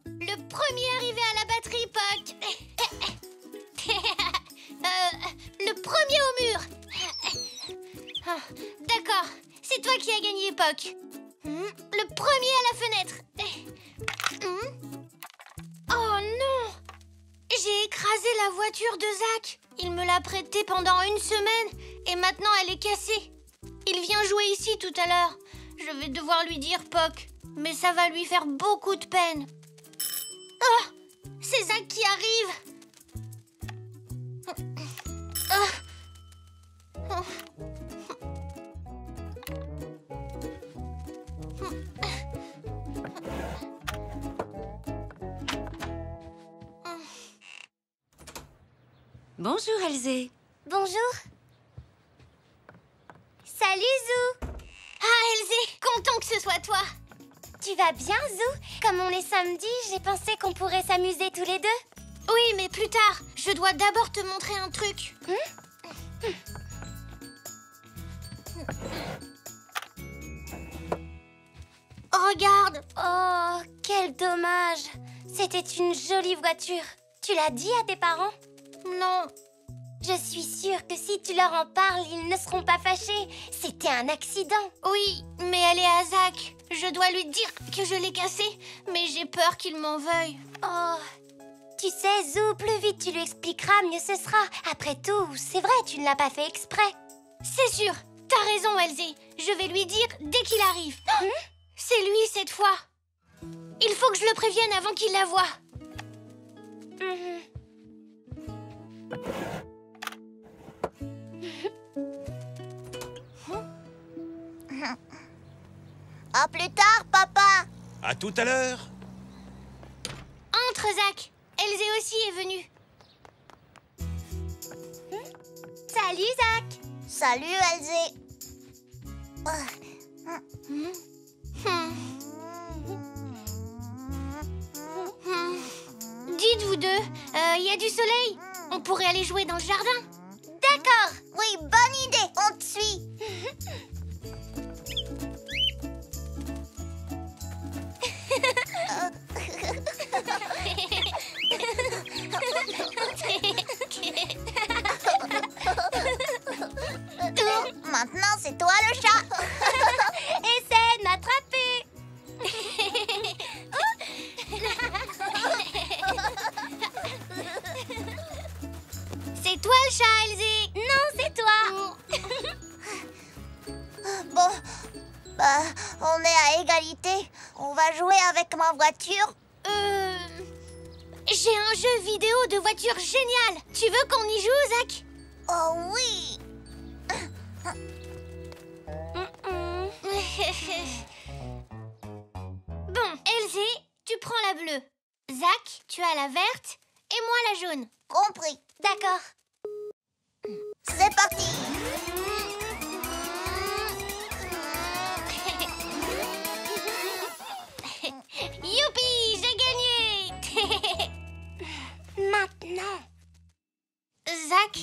Le premier arrivé à la batterie, Puck. Le premier au mur. D'accord, c'est toi qui as gagné, Puck. Le premier à la fenêtre. Oh non! J'ai écrasé la voiture de Zach. Il me l'a prêtée pendant une semaine et maintenant elle est cassée. Il vient jouer ici tout à l'heure. Je vais devoir lui dire, Puck, mais ça va lui faire beaucoup de peine. Oh! C'est Zach qui arrive. Bonjour, Elzé. Bonjour. Salut, Zou. Ah, Elzé, content que ce soit toi. Tu vas bien, Zou? Comme on est samedi, j'ai pensé qu'on pourrait s'amuser tous les deux. Oui, mais plus tard. Je dois d'abord te montrer un truc. Regarde. Oh, quel dommage. C'était une jolie voiture. Tu l'as dit à tes parents? Non. Je suis sûre que si tu leur en parles, ils ne seront pas fâchés. C'était un accident. Oui, mais elle est à Zach. Je dois lui dire que je l'ai cassée, mais j'ai peur qu'il m'en veuille. Oh. Tu sais, Zou, plus vite tu lui expliqueras, mieux ce sera. Après tout, c'est vrai, tu ne l'as pas fait exprès. C'est sûr. T'as raison, Elzé. Je vais lui dire dès qu'il arrive. C'est lui cette fois. Il faut que je le prévienne avant qu'il la voie. À plus tard, papa. À tout à l'heure. Entre, Zach. Elzé aussi est venue. Salut, Zach. Salut, Elzé. Dites vous deux, y a du soleil? On pourrait aller jouer dans le jardin. D'accord. Oui, bonne idée. On te suit. Maintenant, c'est toi le chat. Essaie de m'attraper. C'est toi le chat, Elzé. Non, c'est toi. Bon, on est à égalité. On va jouer avec ma voiture. J'ai un jeu vidéo de voiture génial. Tu veux qu'on y joue, Zach? Oh oui. Bon, Elzé, tu prends la bleue. Zach, tu as la verte et moi la jaune. Compris. D'accord. C'est parti. Youpi, j'ai gagné. Maintenant. Zach,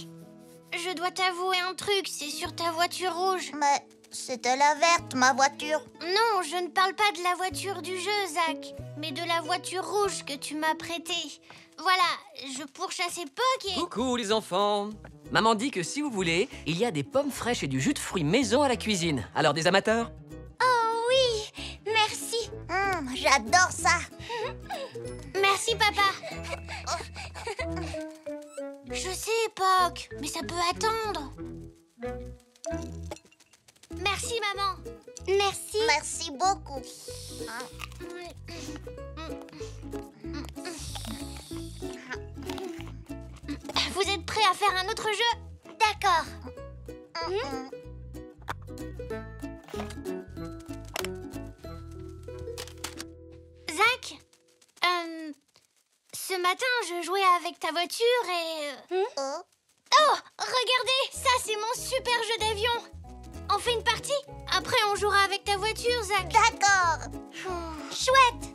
je dois t'avouer un truc, c'est sur ta voiture rouge. Mais c'était la verte, ma voiture. Non, je ne parle pas de la voiture du jeu, Zach, mais de la voiture rouge que tu m'as prêtée. Voilà, je pourchassais Puck et... Coucou, les enfants. Maman dit que si vous voulez, il y a des pommes fraîches et du jus de fruits maison à la cuisine. Alors, des amateurs? Oh oui, merci. J'adore ça. Merci, papa. Je sais, Puck, mais ça peut attendre. Merci, maman. Merci. Merci beaucoup. Vous êtes prêts à faire un autre jeu? D'accord. Zach, ce matin, je jouais avec ta voiture et... Oh, regardez, ça c'est mon super jeu d'avion. On fait une partie? Après, on jouera avec ta voiture, Zach. D'accord. Chouette.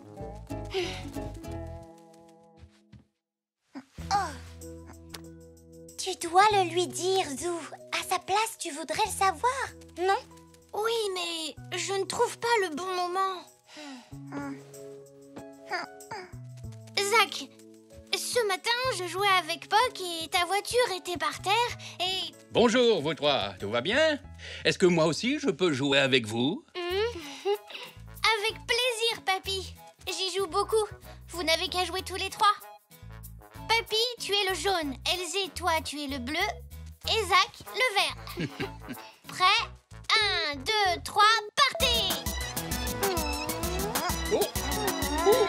Tu dois le lui dire, Zou. À sa place, tu voudrais le savoir, non? Oui, mais je ne trouve pas le bon moment. Zach, ce matin, je jouais avec Puck et ta voiture était par terre et... Bonjour, vous trois. Tout va bien? Est-ce que moi aussi, je peux jouer avec vous? Avec plaisir, Papy. J'y joue beaucoup. Vous n'avez qu'à jouer tous les trois. Papy, tu es le jaune. Elsie, toi, tu es le bleu. Et Zach, le vert. Prêt? 1, 2, 3, partez! Oh. Oh.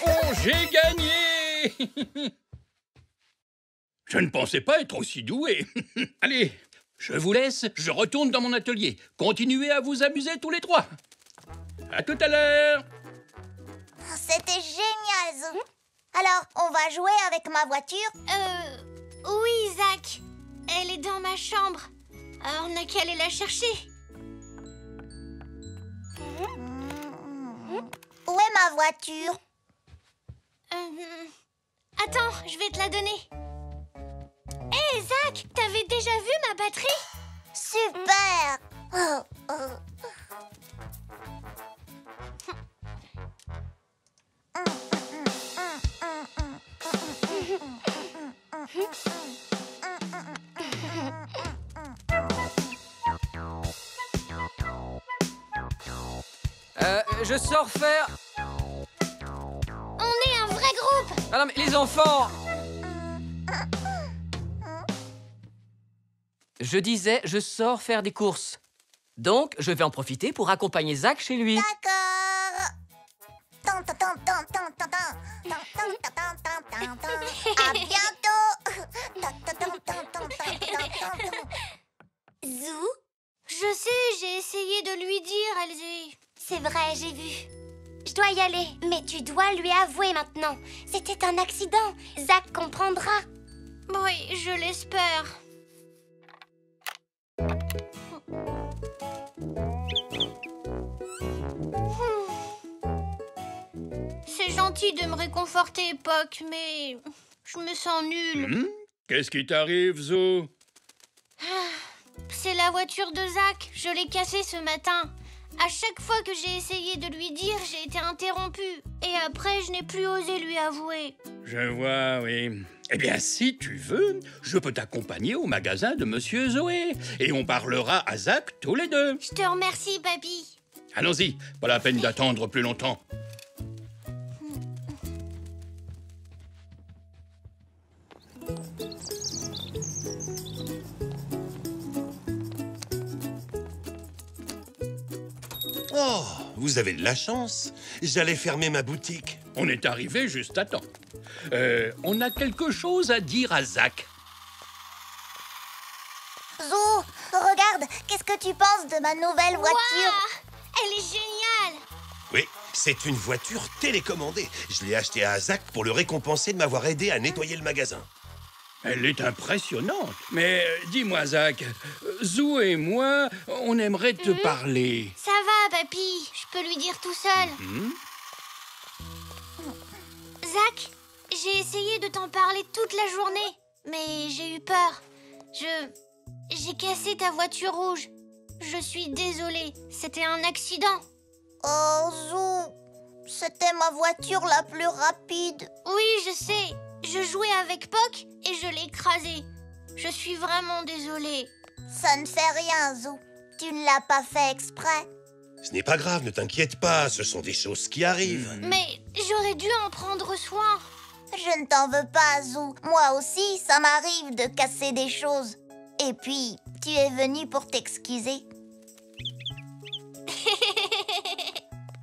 Oh, j'ai gagné! Je ne pensais pas être aussi doué. Allez, je vous laisse, je retourne dans mon atelier. Continuez à vous amuser tous les trois. À tout à l'heure. C'était génial, Zou. Alors, on va jouer avec ma voiture? Oui, Zach. Elle est dans ma chambre. On n'a qu'à aller la chercher. Où est ma voiture? Attends, je vais te la donner. Hé, Zach, t'avais déjà vu ma batterie? Super! Je sors faire... On est un vrai groupe! Ah non, mais les enfants! Je disais, je sors faire des courses. Donc, je vais en profiter pour accompagner Zach chez lui. D'accord. À bientôt. Zou? Je sais, j'ai essayé de lui dire, Elsie. C'est vrai, j'ai vu. Je dois y aller, mais tu dois lui avouer maintenant. C'était un accident. Zach comprendra. Oui, je l'espère. C'est gentil de me réconforter, Puck, mais je me sens nulle. Qu'est-ce qui t'arrive, Zou? C'est la voiture de Zach. Je l'ai cassée ce matin. À chaque fois que j'ai essayé de lui dire, j'ai été interrompue. Et après, je n'ai plus osé lui avouer. Je vois, oui. Eh bien, si tu veux, je peux t'accompagner au magasin de Monsieur Zoé. Et on parlera à Zach tous les deux. Je te remercie, papy. Allons-y, pas la peine d'attendre plus longtemps. Oh, vous avez de la chance. J'allais fermer ma boutique. On est arrivé juste à temps. On a quelque chose à dire à Zach. Zou, regarde, qu'est-ce que tu penses de ma nouvelle voiture? Waouh, elle est géniale. Oui, c'est une voiture télécommandée. Je l'ai achetée à Zach pour le récompenser de m'avoir aidé à nettoyer le magasin. Elle est impressionnante. Mais dis-moi, Zach, Zou et moi, on aimerait te parler. Ça va, papy. Je peux lui dire tout seul. Zach, j'ai essayé de t'en parler toute la journée, mais j'ai eu peur. J'ai cassé ta voiture rouge. Je suis désolée. C'était un accident. Oh, Zou, c'était ma voiture la plus rapide. Oui, je sais. Je jouais avec Puck et je l'ai écrasé. Je suis vraiment désolée. Ça ne fait rien, Zou. Tu ne l'as pas fait exprès. Ce n'est pas grave, ne t'inquiète pas, ce sont des choses qui arrivent. Mais j'aurais dû en prendre soin. Je ne t'en veux pas, Zou. Moi aussi, ça m'arrive de casser des choses. Et puis, tu es venu pour t'excuser.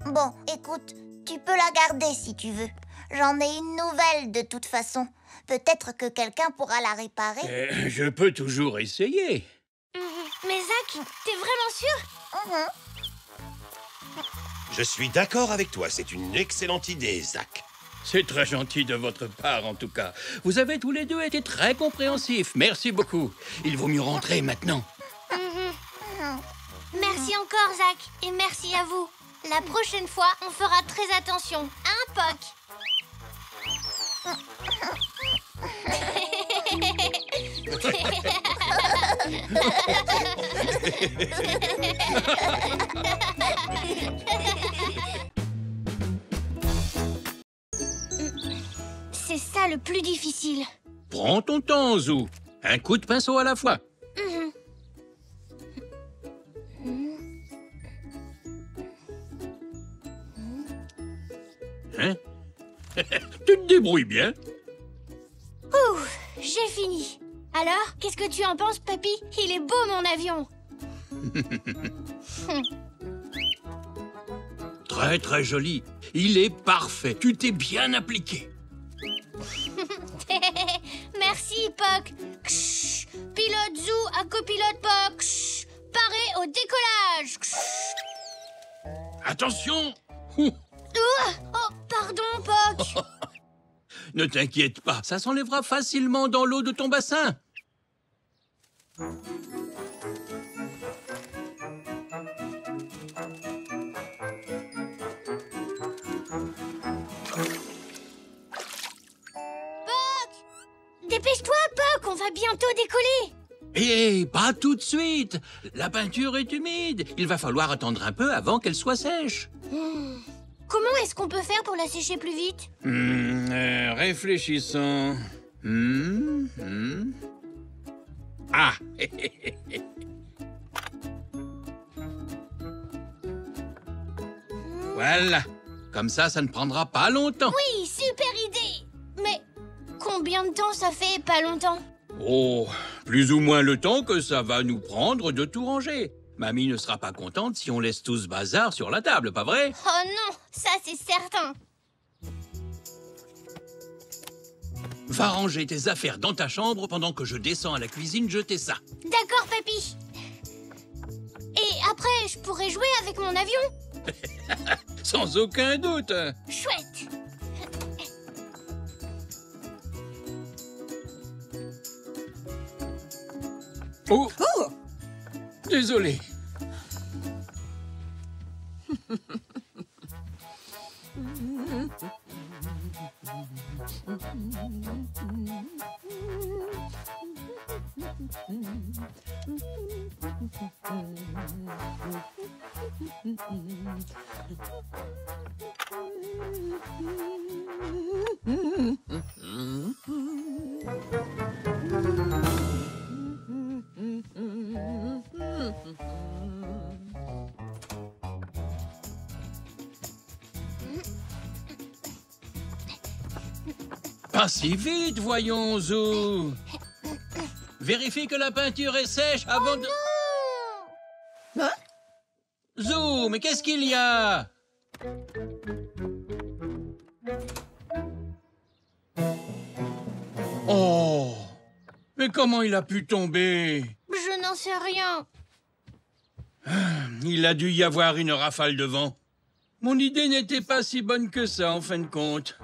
Bon, écoute, tu peux la garder si tu veux. J'en ai une nouvelle de toute façon. Peut-être que quelqu'un pourra la réparer. Je peux toujours essayer. Mais Zach, t'es vraiment sûr? Je suis d'accord avec toi, c'est une excellente idée, Zach. C'est très gentil de votre part, en tout cas. Vous avez tous les deux été très compréhensifs. Merci beaucoup. Il vaut mieux rentrer maintenant. Merci encore, Zach. Et merci à vous. La prochaine fois, on fera très attention. Hein, Puck? C'est ça le plus difficile. Prends ton temps, Zou. Un coup de pinceau à la fois. Hein? Tu te débrouilles bien. Ouf, j'ai fini. Alors, qu'est-ce que tu en penses, papy? Il est beau, mon avion. Très, très joli. Il est parfait. Tu t'es bien appliqué. Merci, Poc. Ksh, pilote Zou à copilote Poc. Ksh, paré au décollage. Ksh. Attention! Oh, pardon, Poc. Ne t'inquiète pas, ça s'enlèvera facilement dans l'eau de ton bassin. Dépêche-toi, Poc, on va bientôt décoller. Hé, pas tout de suite. La peinture est humide. Il va falloir attendre un peu avant qu'elle soit sèche. Comment est-ce qu'on peut faire pour la sécher plus vite? Réfléchissons. Ah. Voilà. Comme ça ne prendra pas longtemps. Oui, super idée. Mais combien de temps ça fait pas longtemps? Oh, plus ou moins le temps que ça va nous prendre de tout ranger. Mamie ne sera pas contente si on laisse tout ce bazar sur la table, pas vrai? Oh non, ça c'est certain. Va ranger tes affaires dans ta chambre pendant que je descends à la cuisine jeter ça. D'accord, papy. Et après, je pourrais jouer avec mon avion? Sans aucun doute. Chouette. Oh, désolé. Pas si vite, voyons, Zou. Vérifie que la peinture est sèche avant de... Non. Hein? Zou, mais qu'est-ce qu'il y a? Oh! Mais comment il a pu tomber? Je n'en sais rien. Il a dû y avoir une rafale de vent. Mon idée n'était pas si bonne que ça, en fin de compte.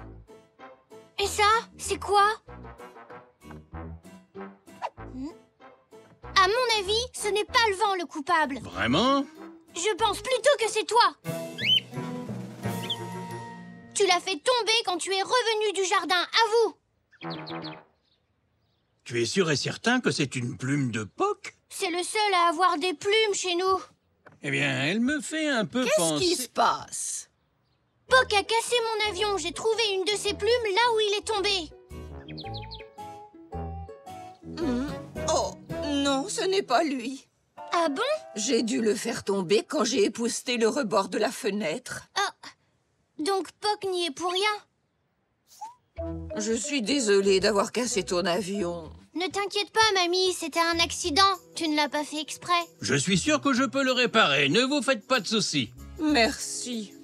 Et ça, c'est quoi? À mon avis, ce n'est pas le vent le coupable. Vraiment? Je pense plutôt que c'est toi. Tu l'as fait tomber quand tu es revenu du jardin, avoue. Tu es sûr et certain que c'est une plume de Poc? C'est le seul à avoir des plumes chez nous. Eh bien, elle me fait un peu Qu'est-ce penser... qui se passe? Poc a cassé mon avion. J'ai trouvé une de ses plumes là où il est tombé. Oh, non, ce n'est pas lui. Ah bon? J'ai dû le faire tomber quand j'ai épousseté le rebord de la fenêtre. Ah, donc Poc n'y est pour rien. Je suis désolée d'avoir cassé ton avion. Ne t'inquiète pas, mamie, c'était un accident. Tu ne l'as pas fait exprès. Je suis sûr que je peux le réparer, ne vous faites pas de soucis. Merci.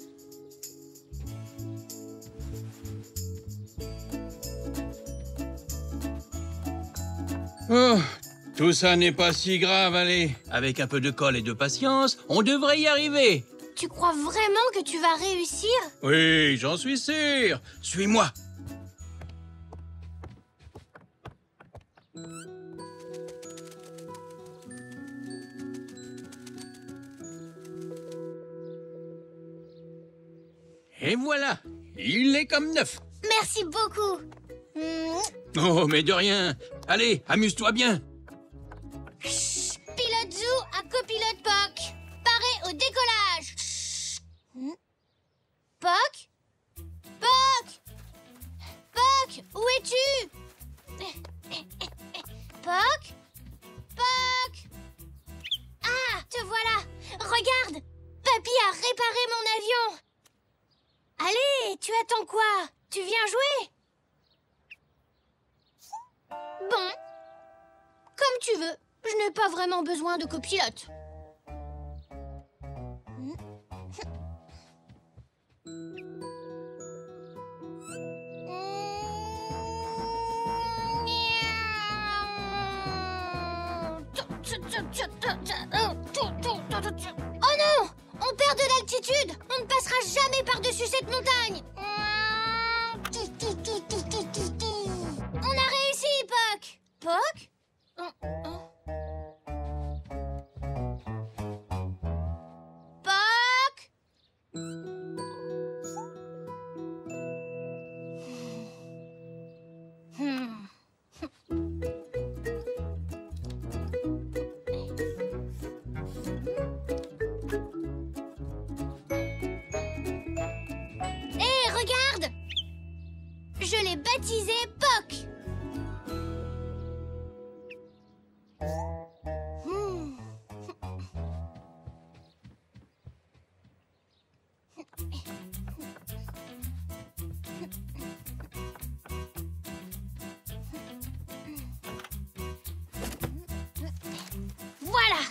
Oh, tout ça n'est pas si grave, allez. Avec un peu de colle et de patience, on devrait y arriver. Tu crois vraiment que tu vas réussir? Oui, j'en suis sûr. Suis-moi. Et voilà, il est comme neuf. Merci beaucoup. Oh, mais de rien. Allez, amuse-toi bien. Pilote Zou à copilote regarde! Papy a réparé mon avion! Allez, tu attends quoi? Tu viens jouer? Bon, comme tu veux. Je n'ai pas vraiment besoin de copilote. Oh non! On perd de l'altitude! On ne passera jamais par-dessus cette montagne! On a réussi, Puck! Puck? Puck? Hé, regarde! Je l'ai baptisé Puck. Voilà.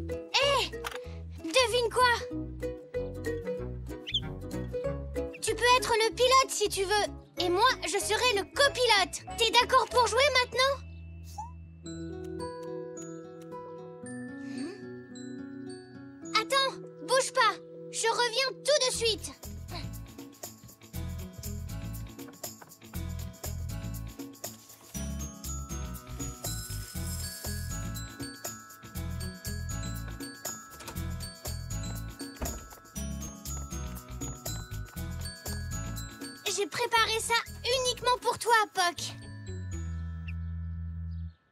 Hé, devine quoi? Tu peux être le pilote si tu veux. Et moi, je serai le copilote. T'es d'accord pour jouer maintenant? Attends, bouge pas. Je reviens tout de suite. J'ai préparé ça uniquement pour toi, Puck.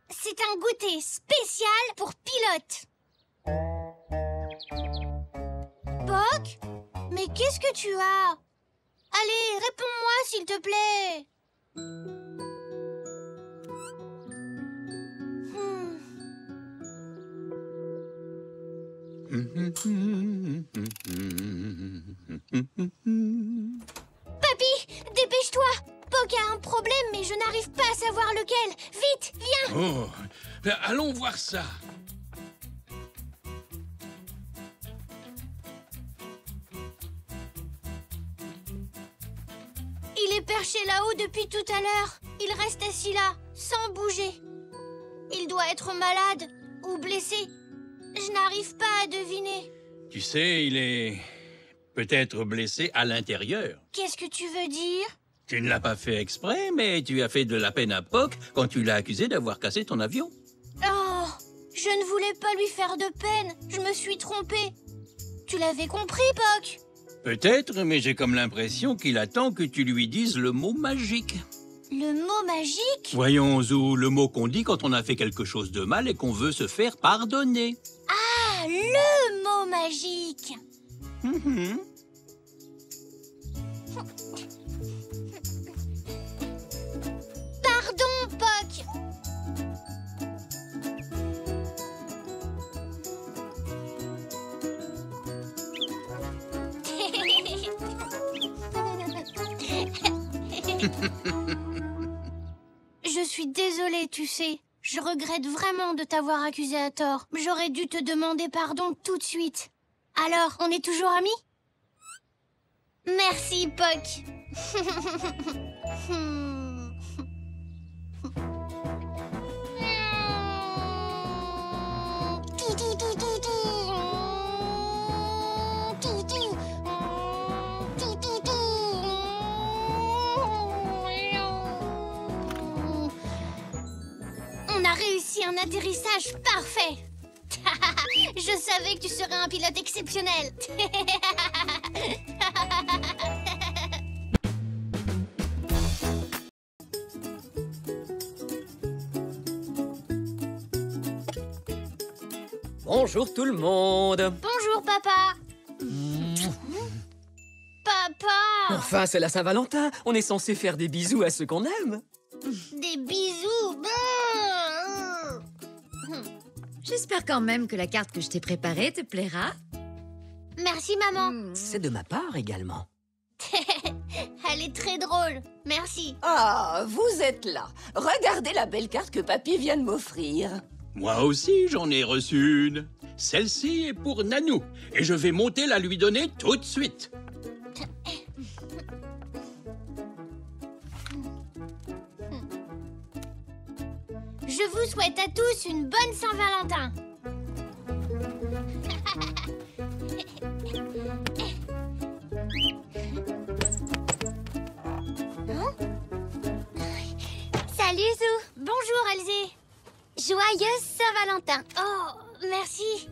C'est un goûter spécial pour pilote. Puck? Mais qu'est-ce que tu as? Allez, réponds-moi, s'il te plaît. Papy, dépêche-toi. Puck a un problème, mais je n'arrive pas à savoir lequel. Vite, viens. Oh, ben, allons voir ça. Il est perché là-haut depuis tout à l'heure. Il reste assis là, sans bouger. Il doit être malade ou blessé. Je n'arrive pas à deviner. Tu sais, il est peut-être blessé à l'intérieur. Qu'est-ce que tu veux dire? Tu ne l'as pas fait exprès, mais tu as fait de la peine à Puck quand tu l'as accusé d'avoir cassé ton avion. Oh, je ne voulais pas lui faire de peine. Je me suis trompée. Tu l'avais compris, Puck? Peut-être, mais j'ai comme l'impression qu'il attend que tu lui dises le mot magique. Le mot magique? Voyons, Zou, le mot qu'on dit quand on a fait quelque chose de mal et qu'on veut se faire pardonner. Ah, le mot magique. Pardon, Puck. Je suis désolée, tu sais. Je regrette vraiment de t'avoir accusé à tort. J'aurais dû te demander pardon tout de suite. Alors, on est toujours amis? Merci, Puck. On a réussi un atterrissage parfait. Je savais que tu serais un pilote exceptionnel. Bonjour tout le monde. Bonjour, papa. Papa! Enfin, c'est la Saint-Valentin. On est censé faire des bisous à ceux qu'on aime. Des bisous! J'espère quand même que la carte que je t'ai préparée te plaira. Merci, maman. C'est de ma part également. Elle est très drôle. Merci. Ah, vous êtes là. Regardez la belle carte que papy vient de m'offrir. Moi aussi, j'en ai reçu une. Celle-ci est pour Nanou. Et je vais monter la lui donner tout de suite. Je vous souhaite à tous une bonne Saint-Valentin. Salut, Zou. Bonjour, Elsie. Joyeuse Saint-Valentin. Oh, merci.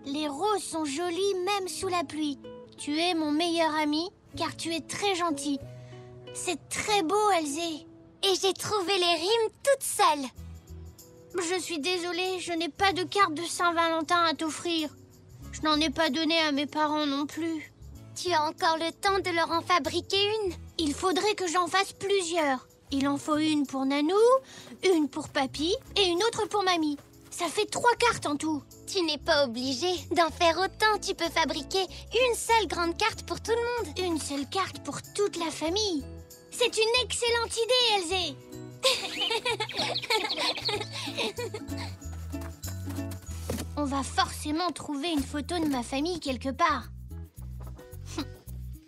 Les roses sont jolies même sous la pluie. Tu es mon meilleur ami car tu es très gentil. C'est très beau, Elsie. Et j'ai trouvé les rimes toute seule. Je suis désolée, je n'ai pas de carte de Saint-Valentin à t'offrir. Je n'en ai pas donné à mes parents non plus. Tu as encore le temps de leur en fabriquer une. Il faudrait que j'en fasse plusieurs. Il en faut une pour Nanou, une pour Papy et une autre pour Mamie. Ça fait 3 cartes en tout. Tu n'es pas obligé d'en faire autant. Tu peux fabriquer une seule grande carte pour tout le monde. Une seule carte pour toute la famille. C'est une excellente idée, Elsie. On va forcément trouver une photo de ma famille quelque part.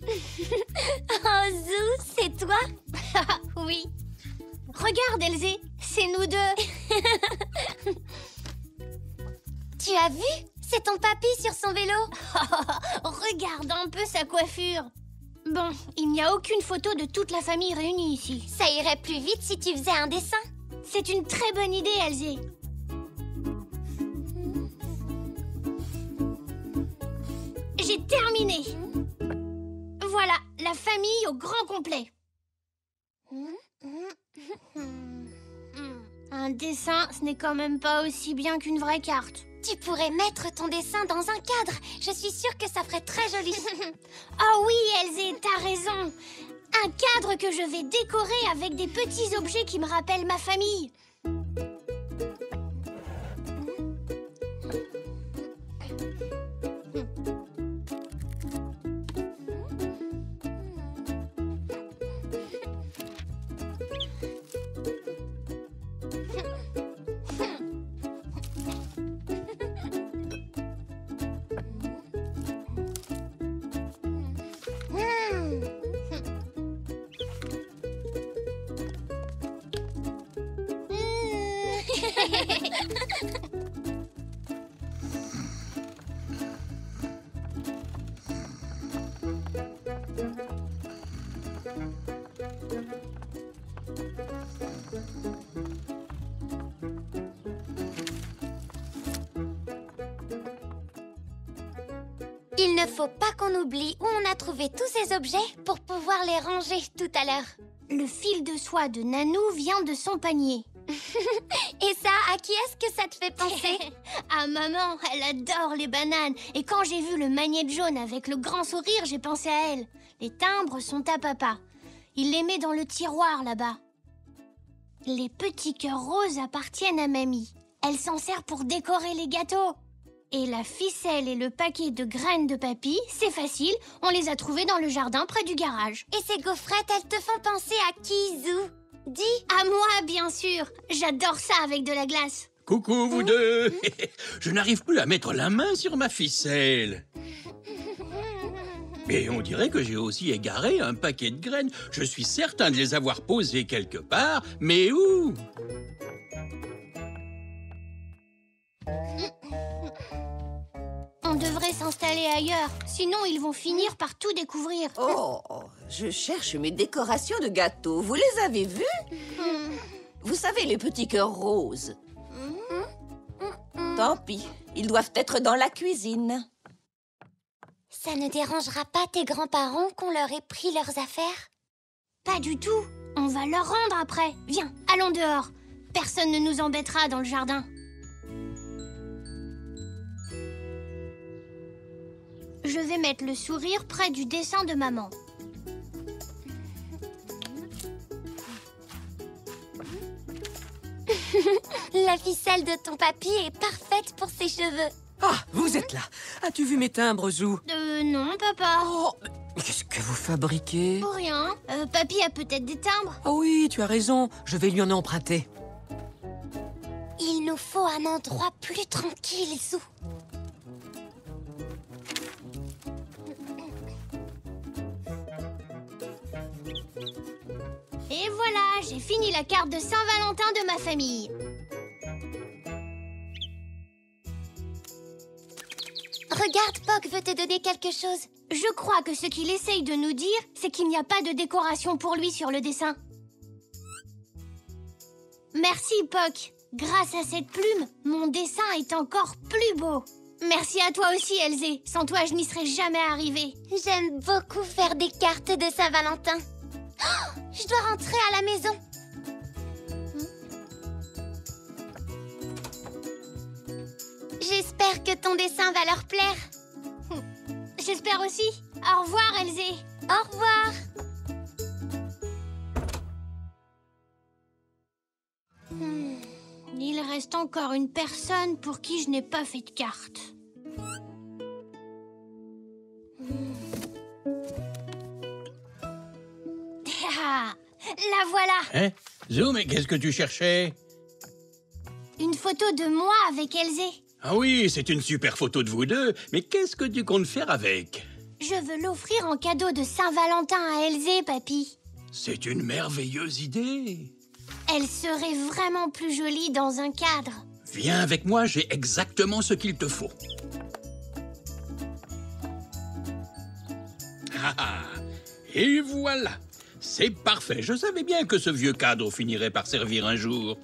Oh, Zou, c'est toi? Oui. Regarde, Elsie, c'est nous deux. Tu as vu? C'est ton papy sur son vélo. Regarde un peu sa coiffure. Bon, il n'y a aucune photo de toute la famille réunie ici. Ça irait plus vite si tu faisais un dessin. C'est une très bonne idée, Elsie. J'ai terminé. Voilà, la famille au grand complet. Un dessin, ce n'est quand même pas aussi bien qu'une vraie carte. Tu pourrais mettre ton dessin dans un cadre. Je suis sûre que ça ferait très joli. Oh oui, Elsie, t'as raison. Un cadre que je vais décorer avec des petits objets qui me rappellent ma famille. Il ne faut pas qu'on oublie où on a trouvé tous ces objets pour pouvoir les ranger tout à l'heure. Le fil de soie de Nanou vient de son panier. Et ça, à qui est-ce que ça te fait penser? À maman, elle adore les bananes. Et quand j'ai vu le magnète jaune avec le grand sourire, j'ai pensé à elle. Les timbres sont à papa. Il les met dans le tiroir là-bas. Les petits cœurs roses appartiennent à mamie. Elle s'en sert pour décorer les gâteaux. Et la ficelle et le paquet de graines de papy, c'est facile, on les a trouvés dans le jardin près du garage. Et ces gaufrettes, elles te font penser à qui, Zou? Dis. À moi, bien sûr. J'adore ça avec de la glace. Coucou, vous deux. Je n'arrive plus à mettre la main sur ma ficelle. Et on dirait que j'ai aussi égaré un paquet de graines. Je suis certain de les avoir posées quelque part, mais où? On devrait s'installer ailleurs, sinon ils vont finir par tout découvrir. Oh, je cherche mes décorations de gâteaux. Vous les avez vues? Vous savez, les petits cœurs roses. Tant pis, ils doivent être dans la cuisine. Ça ne dérangera pas tes grands-parents qu'on leur ait pris leurs affaires? Pas du tout. On va leur rendre après. Viens, allons dehors. Personne ne nous embêtera dans le jardin. Je Je vais mettre le sourire près du dessin de maman. La ficelle de ton papy est parfaite pour ses cheveux. Ah, vous êtes là. As-tu vu mes timbres, Zou? Non, papa. Oh, mais qu'est-ce que vous fabriquez? Pour rien. Papy a peut-être des timbres. Ah oui, tu as raison. Je vais lui en emprunter. Il nous faut un endroit plus tranquille, Zou. Et voilà, j'ai fini la carte de Saint-Valentin de ma famille. Regarde, Poc veut te donner quelque chose. Je crois que ce qu'il essaye de nous dire, c'est qu'il n'y a pas de décoration pour lui sur le dessin. Merci, Poc. Grâce à cette plume, mon dessin est encore plus beau. Merci à toi aussi, Elzé. Sans toi, je n'y serais jamais arrivée. J'aime beaucoup faire des cartes de Saint-Valentin. Oh, je dois rentrer à la maison. J'espère que ton dessin va leur plaire. J'espère aussi. Au revoir, Elzé. Au revoir. Il reste encore une personne pour qui je n'ai pas fait de carte. Ah, la voilà. Hein? Zou, mais qu'est-ce que tu cherchais? Une photo de moi avec Elzé. Ah oui, c'est une super photo de vous deux, mais qu'est-ce que tu comptes faire avec? Je veux l'offrir en cadeau de Saint-Valentin à Elzé, papy. C'est une merveilleuse idée. Elle serait vraiment plus jolie dans un cadre. Viens avec moi, j'ai exactement ce qu'il te faut. Ah, et voilà. C'est parfait. Je savais bien que ce vieux cadre finirait par servir un jour.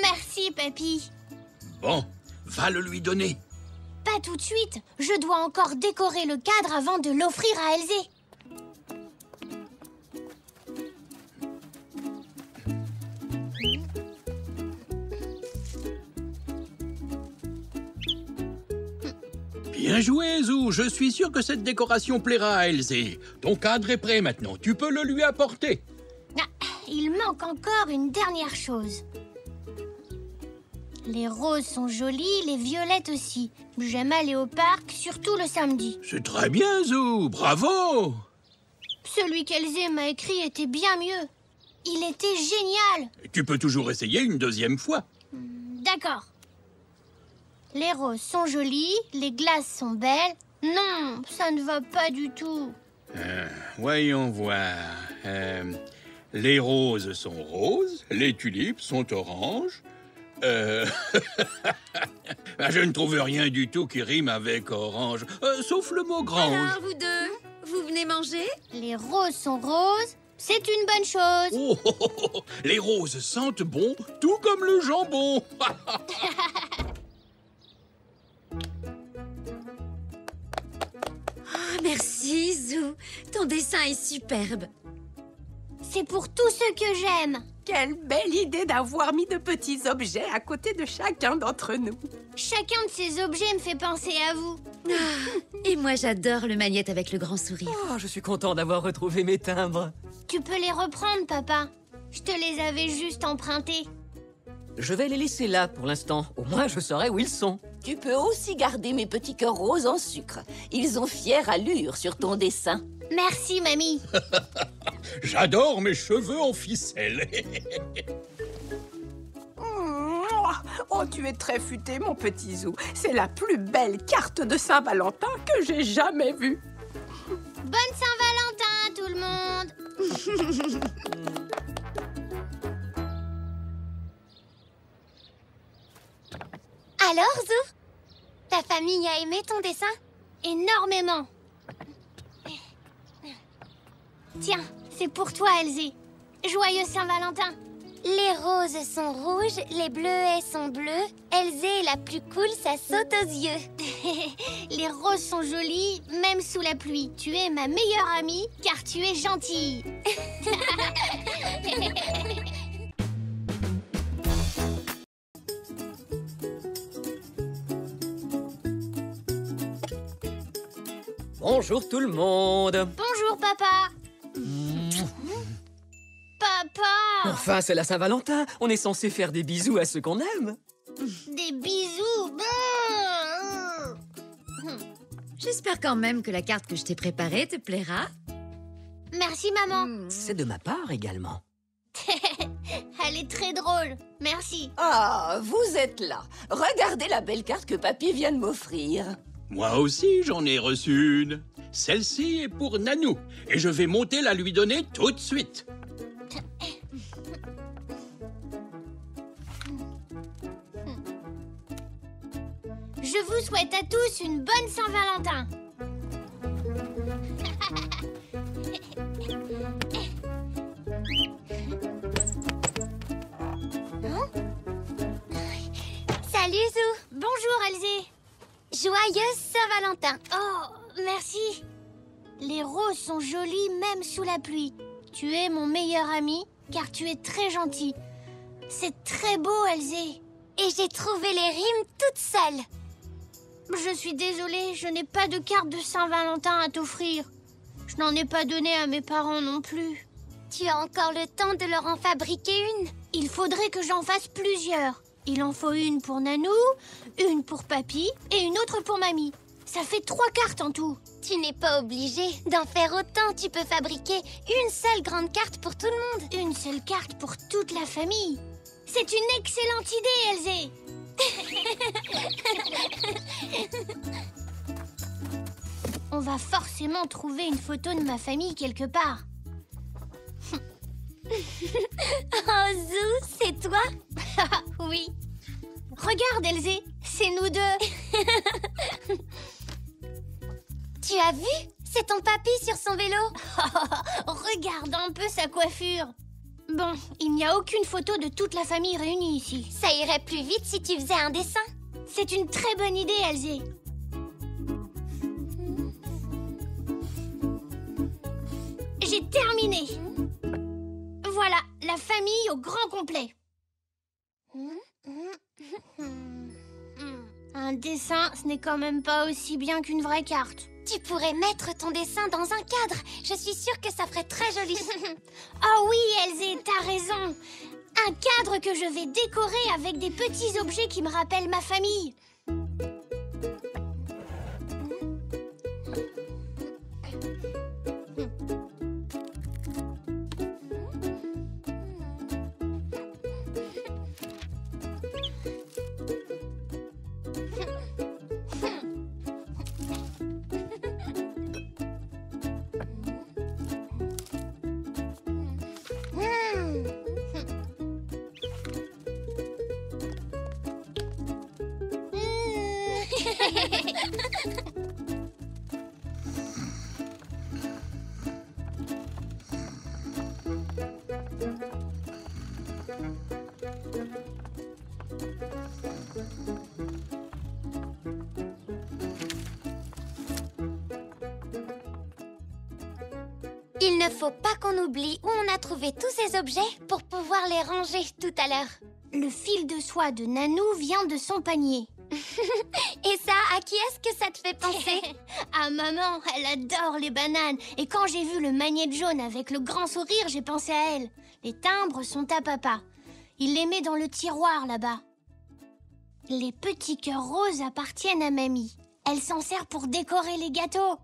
Merci, papy. Bon, va le lui donner. Pas tout de suite. Je dois encore décorer le cadre avant de l'offrir à Elzé. Bien joué, Zou. Je suis sûr que cette décoration plaira à Elzé. Ton cadre est prêt maintenant. Tu peux le lui apporter. Ah, il manque encore une dernière chose. Les roses sont jolies, les violettes aussi. J'aime aller au parc, surtout le samedi. C'est très bien, Zou. Bravo. Celui qu'Elzé m'a écrit était bien mieux. Il était génial. Tu peux toujours essayer une deuxième fois. D'accord. Les roses sont jolies, les glaces sont belles. Non, ça ne va pas du tout. Voyons voir. Les roses sont roses, les tulipes sont oranges. Je ne trouve rien du tout qui rime avec orange, sauf le mot grange. Alors, vous deux, vous venez manger? Les roses sont roses, c'est une bonne chose. Oh, oh, oh, oh, les roses sentent bon, tout comme le jambon. Merci, Zou. Ton dessin est superbe. C'est pour tous ceux que j'aime. Quelle belle idée d'avoir mis de petits objets à côté de chacun d'entre nous. Chacun de ces objets me fait penser à vous. Et moi, j'adore le magnète avec le grand sourire. Oh, je suis content d'avoir retrouvé mes timbres. Tu peux les reprendre, papa. Je te les avais juste empruntés. Je vais les laisser là pour l'instant. Au moins, je saurai où ils sont. Tu peux aussi garder mes petits cœurs roses en sucre. Ils ont fière allure sur ton dessin. Merci, mamie. J'adore mes cheveux en ficelle. Oh, tu es très futé, mon petit Zou. C'est la plus belle carte de Saint-Valentin que j'ai jamais vue. Bonne Saint-Valentin, tout le monde. Alors, Zou, ta famille a aimé ton dessin? Énormément. Tiens, c'est pour toi, Elzé. Joyeux Saint-Valentin. Les roses sont rouges, les bleuets sont bleus. Elzé est la plus cool, ça saute aux yeux. Les roses sont jolies, même sous la pluie. Tu es ma meilleure amie, car tu es gentille. Bonjour tout le monde. Bonjour, papa. Papa. Enfin, c'est la Saint-Valentin. On est censé faire des bisous à ceux qu'on aime. Des bisous. J'espère quand même que la carte que je t'ai préparée te plaira. Merci, maman. C'est de ma part également. Elle est très drôle. Merci. Ah, vous êtes là. Regardez la belle carte que papy vient de m'offrir. Moi aussi, j'en ai reçu une. Celle-ci est pour Nanou. Et je vais monter la lui donner tout de suite. Je vous souhaite à tous une bonne Saint-Valentin. Salut, Zou. Bonjour, Elzé. Joyeuse Saint-Valentin. Oh, merci. Les roses sont jolies même sous la pluie. Tu es mon meilleur ami car tu es très gentil. C'est très beau, Elzé. Et j'ai trouvé les rimes toutes seules. Je suis désolée, je n'ai pas de carte de Saint-Valentin à t'offrir. Je n'en ai pas donné à mes parents non plus. Tu as encore le temps de leur en fabriquer une. Il faudrait que j'en fasse plusieurs. Il en faut une pour Nanou, une pour Papy et une autre pour Mamie. Ça fait 3 cartes en tout. Tu n'es pas obligé d'en faire autant. Tu peux fabriquer une seule grande carte pour tout le monde. Une seule carte pour toute la famille. C'est une excellente idée, Elzé. On va forcément trouver une photo de ma famille quelque part. Oh, Zou, c'est toi? Oui. Regarde, Elzé, c'est nous deux. Tu as vu? C'est ton papy sur son vélo. Regarde un peu sa coiffure. Bon, il n'y a aucune photo de toute la famille réunie ici. Ça irait plus vite si tu faisais un dessin. C'est une très bonne idée, Elzé. J'ai terminé. Voilà, la famille au grand complet. Un dessin, ce n'est quand même pas aussi bien qu'une vraie carte. Tu pourrais mettre ton dessin dans un cadre. Je suis sûre que ça ferait très joli. Oh oui, Elzé, t'as raison. Un cadre que je vais décorer avec des petits objets qui me rappellent ma famille. Il ne faut pas qu'on oublie où on a trouvé tous ces objets pour pouvoir les ranger tout à l'heure. Le fil de soie de Nanou vient de son panier. Et ça, à qui est-ce que ça te fait penser? Ah, maman, elle adore les bananes. Et quand j'ai vu le magnète jaune avec le grand sourire, j'ai pensé à elle. Les timbres sont à papa. Il les met dans le tiroir là-bas. Les petits cœurs roses appartiennent à mamie. Elle s'en sert pour décorer les gâteaux.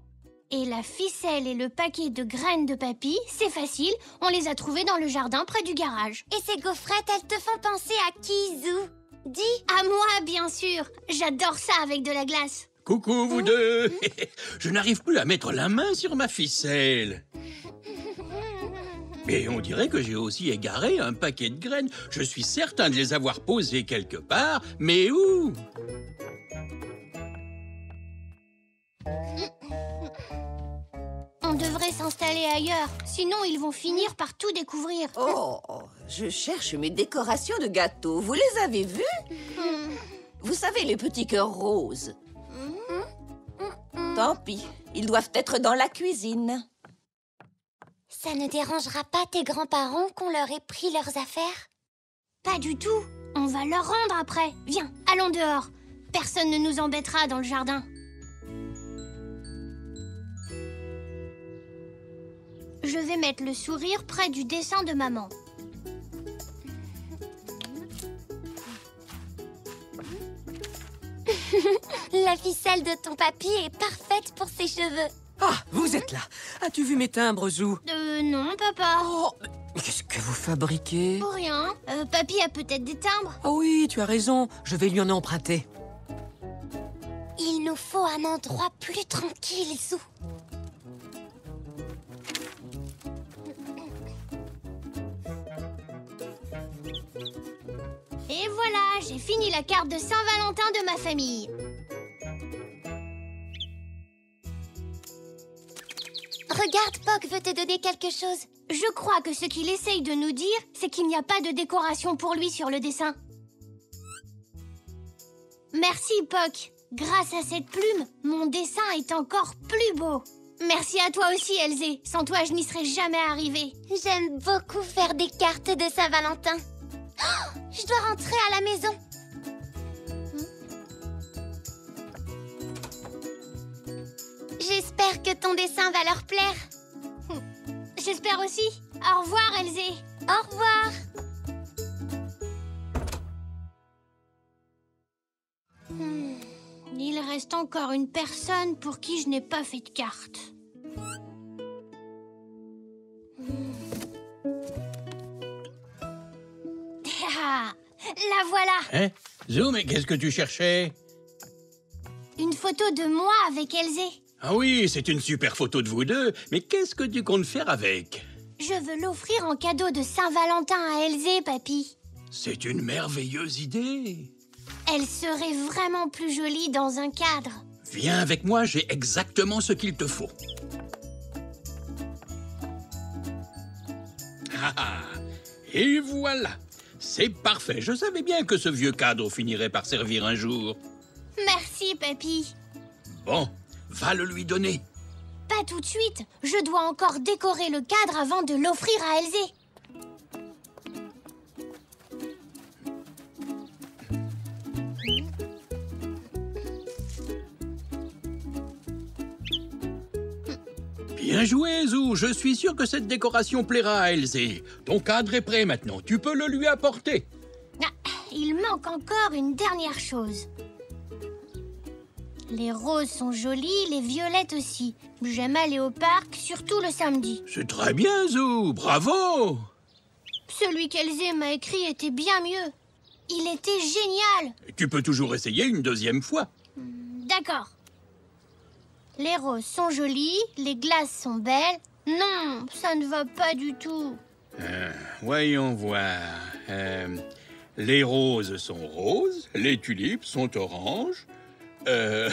Et la ficelle et le paquet de graines de papy, c'est facile, on les a trouvés dans le jardin près du garage. Et ces gaufrettes, elles te font penser à qui, Zou? Dis. À moi, bien sûr. J'adore ça avec de la glace. Coucou, vous deux. Je n'arrive plus à mettre la main sur ma ficelle. Et on dirait que j'ai aussi égaré un paquet de graines. Je suis certain de les avoir posées quelque part, mais où? On devrait s'installer ailleurs, sinon ils vont finir par tout découvrir. Oh, je cherche mes décorations de gâteaux. Vous les avez vues? Vous savez, les petits cœurs roses. Tant pis, ils doivent être dans la cuisine. Ça ne dérangera pas tes grands-parents qu'on leur ait pris leurs affaires? Pas du tout. On va leur rendre après. Viens, allons dehors. Personne ne nous embêtera dans le jardin. Je vais mettre le sourire près du dessin de maman. La ficelle de ton papy est parfaite pour ses cheveux. Ah, vous êtes là. As-tu vu mes timbres, Zou? Non, papa. Oh, mais qu'est-ce que vous fabriquez? Pour rien. Papy a peut-être des timbres. Ah oui, tu as raison. Je vais lui en emprunter. Il nous faut un endroit plus tranquille, Zou. Et voilà, j'ai fini la carte de Saint-Valentin de ma famille. Regarde, Poc veut te donner quelque chose. Je crois que ce qu'il essaye de nous dire, c'est qu'il n'y a pas de décoration pour lui sur le dessin. Merci, Poc. Grâce à cette plume, mon dessin est encore plus beau. Merci à toi aussi, Elzé. Sans toi, je n'y serais jamais arrivée. J'aime beaucoup faire des cartes de Saint-Valentin. Oh, je dois rentrer à la maison. J'espère que ton dessin va leur plaire. J'espère aussi. Au revoir, Elzé. Au revoir. Il reste encore une personne pour qui je n'ai pas fait de carte. Ah, la voilà. Hein? Zou, mais qu'est-ce que tu cherchais? Une photo de moi avec Elzé. Ah oui, c'est une super photo de vous deux, mais qu'est-ce que tu comptes faire avec? Je veux l'offrir en cadeau de Saint-Valentin à Elzé, papy. C'est une merveilleuse idée. Elle serait vraiment plus jolie dans un cadre. Viens avec moi, j'ai exactement ce qu'il te faut. Ah, ah. Et voilà, c'est parfait. Je savais bien que ce vieux cadre finirait par servir un jour. Merci, papy. Bon, va le lui donner. Pas tout de suite. Je dois encore décorer le cadre avant de l'offrir à Elzé. Bien joué, Zou. Je suis sûr que cette décoration plaira à Elzé. Ton cadre est prêt maintenant. Tu peux le lui apporter. Ah, il manque encore une dernière chose. Les roses sont jolies, les violettes aussi. J'aime aller au parc, surtout le samedi. C'est très bien, Zou. Bravo. Celui qu'Elzé m'a écrit était bien mieux. Il était génial. Tu peux toujours essayer une deuxième fois. D'accord. Les roses sont jolies, les glaces sont belles. Non, ça ne va pas du tout. Voyons voir. Les roses sont roses, les tulipes sont oranges. Je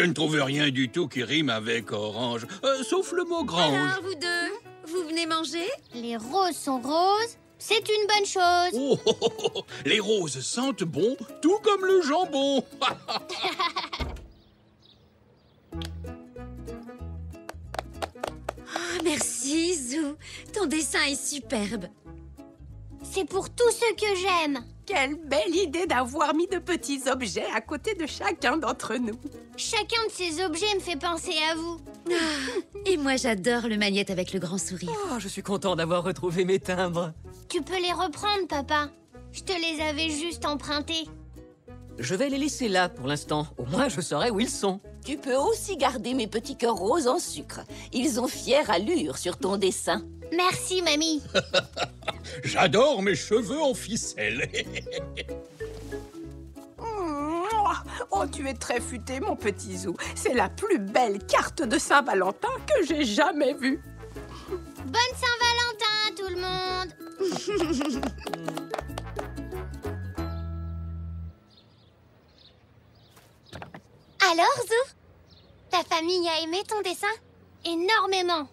ne trouve rien du tout qui rime avec orange, sauf le mot grange. Alors, vous deux, vous venez manger? Les roses sont roses, c'est une bonne chose. Oh, oh, oh, oh, les roses sentent bon, tout comme le jambon. Oh, merci, Zou. Ton dessin est superbe. C'est pour tous ceux que j'aime. Quelle belle idée d'avoir mis de petits objets à côté de chacun d'entre nous. Chacun de ces objets me fait penser à vous. Et moi, j'adore le magnète avec le grand sourire. Oh, je suis content d'avoir retrouvé mes timbres. Tu peux les reprendre, papa. Je te les avais juste empruntés. Je vais les laisser là pour l'instant. Au moins, je saurai où ils sont. Tu peux aussi garder mes petits cœurs roses en sucre. Ils ont fière allure sur ton dessin. Merci, mamie. J'adore mes cheveux en ficelle. Oh, tu es très futé, mon petit Zou. C'est la plus belle carte de Saint-Valentin que j'ai jamais vue. Bonne Saint-Valentin, tout le monde. Alors, Zou, ta famille a aimé ton dessin? Énormément.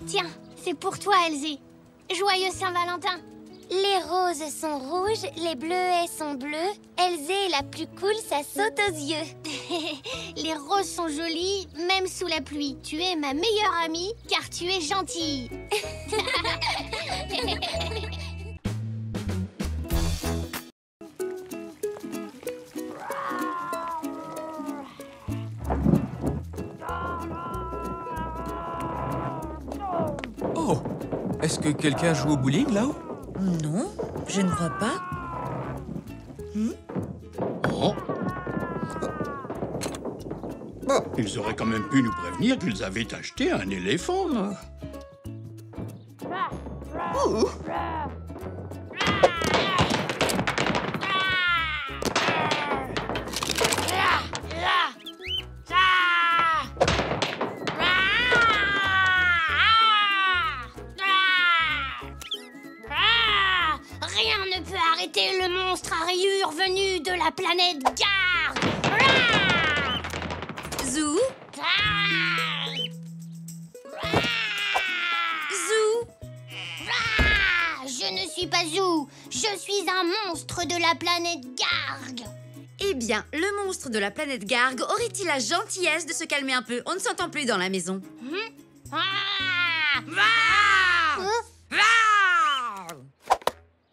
Tiens, c'est pour toi, Elzé. Joyeux Saint-Valentin. Les roses sont rouges, les bleuets sont bleus. Elzé est la plus cool, ça saute aux yeux. Les roses sont jolies, même sous la pluie. Tu es ma meilleure amie, car tu es gentille. Est-ce que quelqu'un joue au bowling là-haut? Non, je ne crois pas. Oh. Bon, ils auraient quand même pu nous prévenir qu'ils avaient acheté un éléphant. Rien ne peut arrêter le monstre à rayures venu de la planète Garg. Zou? Zou? Je ne suis pas Zou, je suis un monstre de la planète Garg. Eh bien, le monstre de la planète Garg aurait-il la gentillesse de se calmer un peu? On ne s'entend plus dans la maison.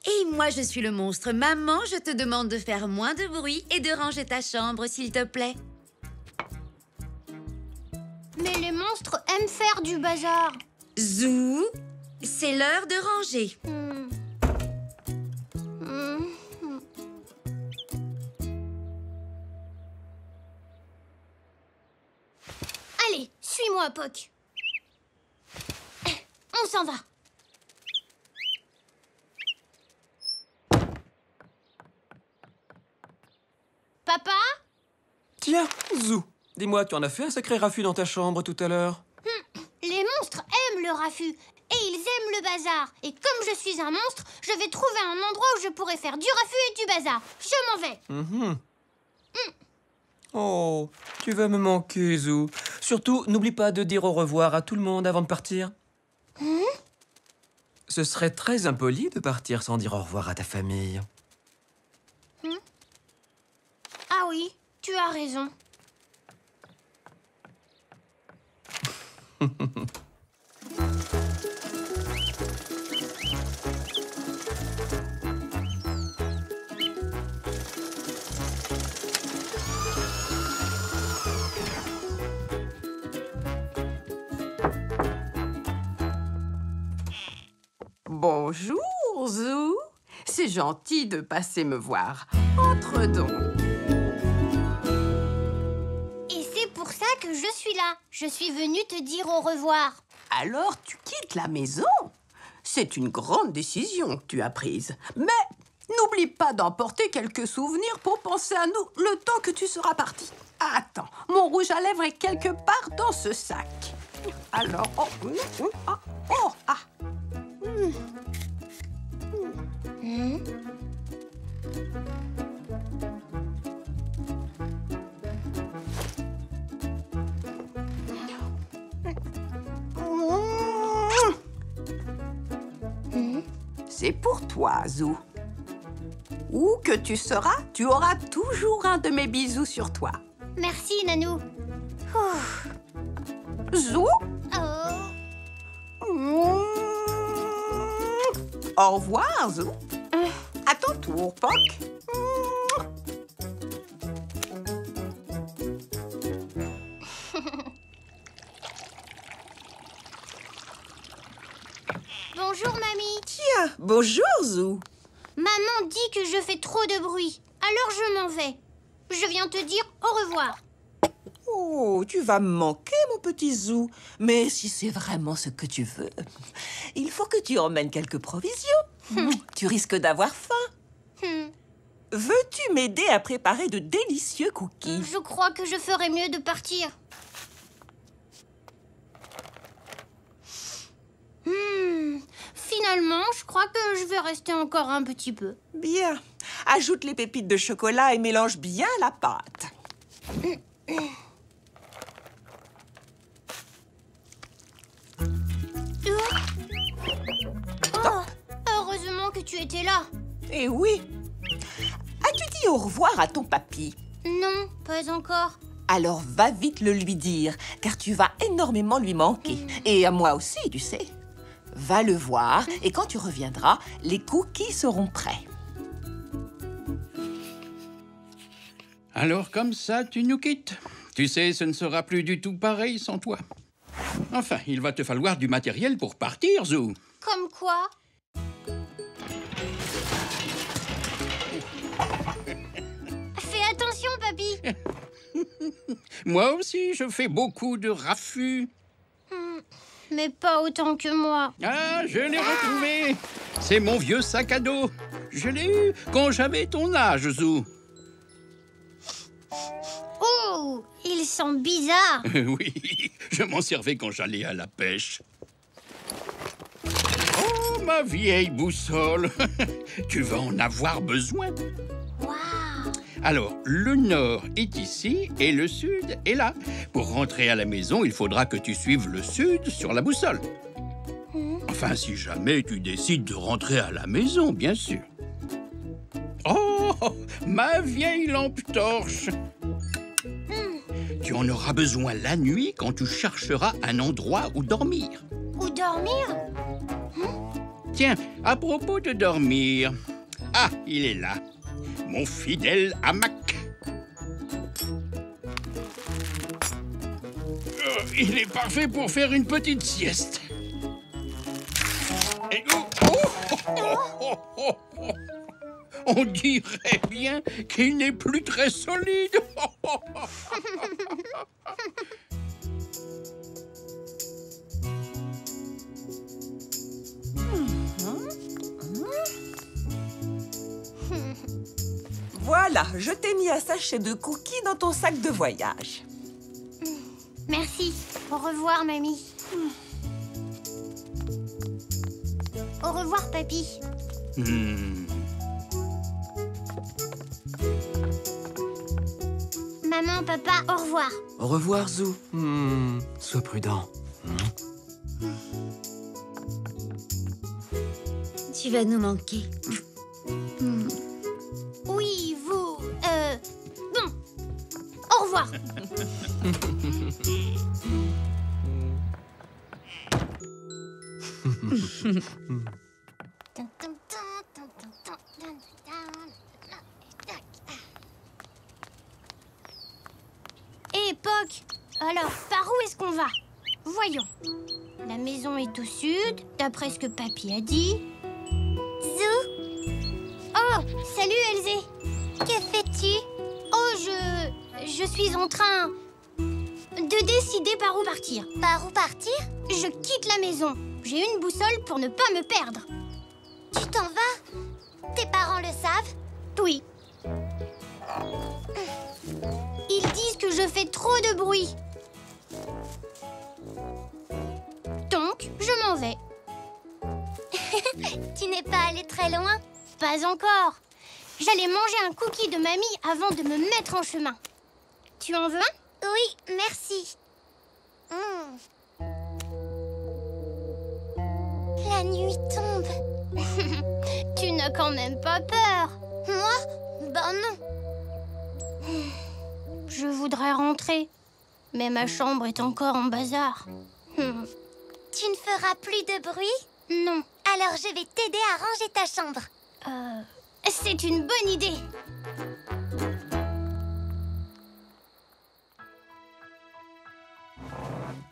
Et moi, je suis le monstre. Maman, je te demande de faire moins de bruit et de ranger ta chambre, s'il te plaît. Mais les monstres aiment faire du bazar. Zou, c'est l'heure de ranger. Allez, suis-moi, Poc. On s'en va. Papa? Tiens, Zou, dis-moi, tu en as fait un sacré raffut dans ta chambre tout à l'heure? Les monstres aiment le raffut et ils aiment le bazar. Et comme je suis un monstre, je vais trouver un endroit où je pourrai faire du raffut et du bazar. Je m'en vais. Oh, tu vas me manquer, Zou. Surtout, n'oublie pas de dire au revoir à tout le monde avant de partir. Ce serait très impoli de partir sans dire au revoir à ta famille. Ah oui, tu as raison. Bonjour, Zou. C'est gentil de passer me voir. Entre donc. Et c'est pour ça que je suis là. Je suis venue te dire au revoir. Alors tu quittes la maison? C'est une grande décision que tu as prise. Mais n'oublie pas d'emporter quelques souvenirs pour penser à nous le temps que tu seras parti. Attends, mon rouge à lèvres est quelque part dans ce sac. Alors, c'est pour toi, Zou. Où que tu seras, tu auras toujours un de mes bisous sur toi. Merci, Nanou. Zou? Oh. Au revoir, Zou. À ton tour, Poc. Bonjour, mamie. Tiens, bonjour, Zou. Maman dit que je fais trop de bruit. Alors je m'en vais. Je viens te dire au revoir. Oh, tu vas me manquer, mon petit Zou. Mais si c'est vraiment ce que tu veux, il faut que tu emmènes quelques provisions. Tu risques d'avoir faim. Veux-tu m'aider à préparer de délicieux cookies? Je crois que je ferais mieux de partir. Finalement, je crois que je vais rester encore un petit peu. Bien. Ajoute les pépites de chocolat et mélange bien la pâte. Oh, heureusement que tu étais là. Eh oui. As-tu dit au revoir à ton papy? Non, pas encore. Alors va vite le lui dire, car tu vas énormément lui manquer. Et à moi aussi, tu sais. Va le voir, et quand tu reviendras, les cookies seront prêts. Alors comme ça, tu nous quittes. Tu sais, ce ne sera plus du tout pareil sans toi. Enfin, il va te falloir du matériel pour partir, Zou. Comme quoi? Fais attention, papy. Moi aussi, je fais beaucoup de raffus. Mais pas autant que moi. Ah, je l'ai retrouvé. C'est mon vieux sac à dos. Je l'ai eu quand j'avais ton âge, Zou. Oh, il sent bizarre. Oui, je m'en servais quand j'allais à la pêche. Oh, ma vieille boussole. Tu vas en avoir besoin. Waouh. Alors, le nord est ici et le sud est là. Pour rentrer à la maison, il faudra que tu suives le sud sur la boussole. Enfin, si jamais tu décides de rentrer à la maison, bien sûr. Oh, ma vieille lampe torche. Tu en auras besoin la nuit quand tu chercheras un endroit où dormir. Où dormir? Tiens, à propos de dormir... Ah, il est là. Mon fidèle hamac. Il est parfait pour faire une petite sieste. Et on dirait bien qu'il n'est plus très solide. Voilà, je t'ai mis un sachet de cookies dans ton sac de voyage. Merci. Au revoir, mamie. Au revoir, papy. Maman, papa, au revoir. Au revoir, Zou. Sois prudent. Tu vas nous manquer. Oui, vous... Bon. Au revoir. Hé, Poc. Alors, par où est-ce qu'on va? Voyons. La maison est au sud, d'après ce que papy a dit. Zou, Oh, salut, Elzé. que fais-tu? Oh, je suis en train de décider par où partir. Par où partir? Je quitte la maison. J'ai une boussole pour ne pas me perdre. Tu t'en vas? Tes parents le savent? Oui. Ils disent que je fais trop de bruit. Donc, je m'en vais. Tu n'es pas allé très loin? Pas encore. J'allais manger un cookie de mamie avant de me mettre en chemin. Tu en veux un? Oui, merci. La nuit tombe. Tu n'as quand même pas peur. Moi? Ben non. Je voudrais rentrer, mais ma chambre est encore en bazar. Tu ne feras plus de bruit? Non. Alors je vais t'aider à ranger ta chambre. C'est une bonne idée.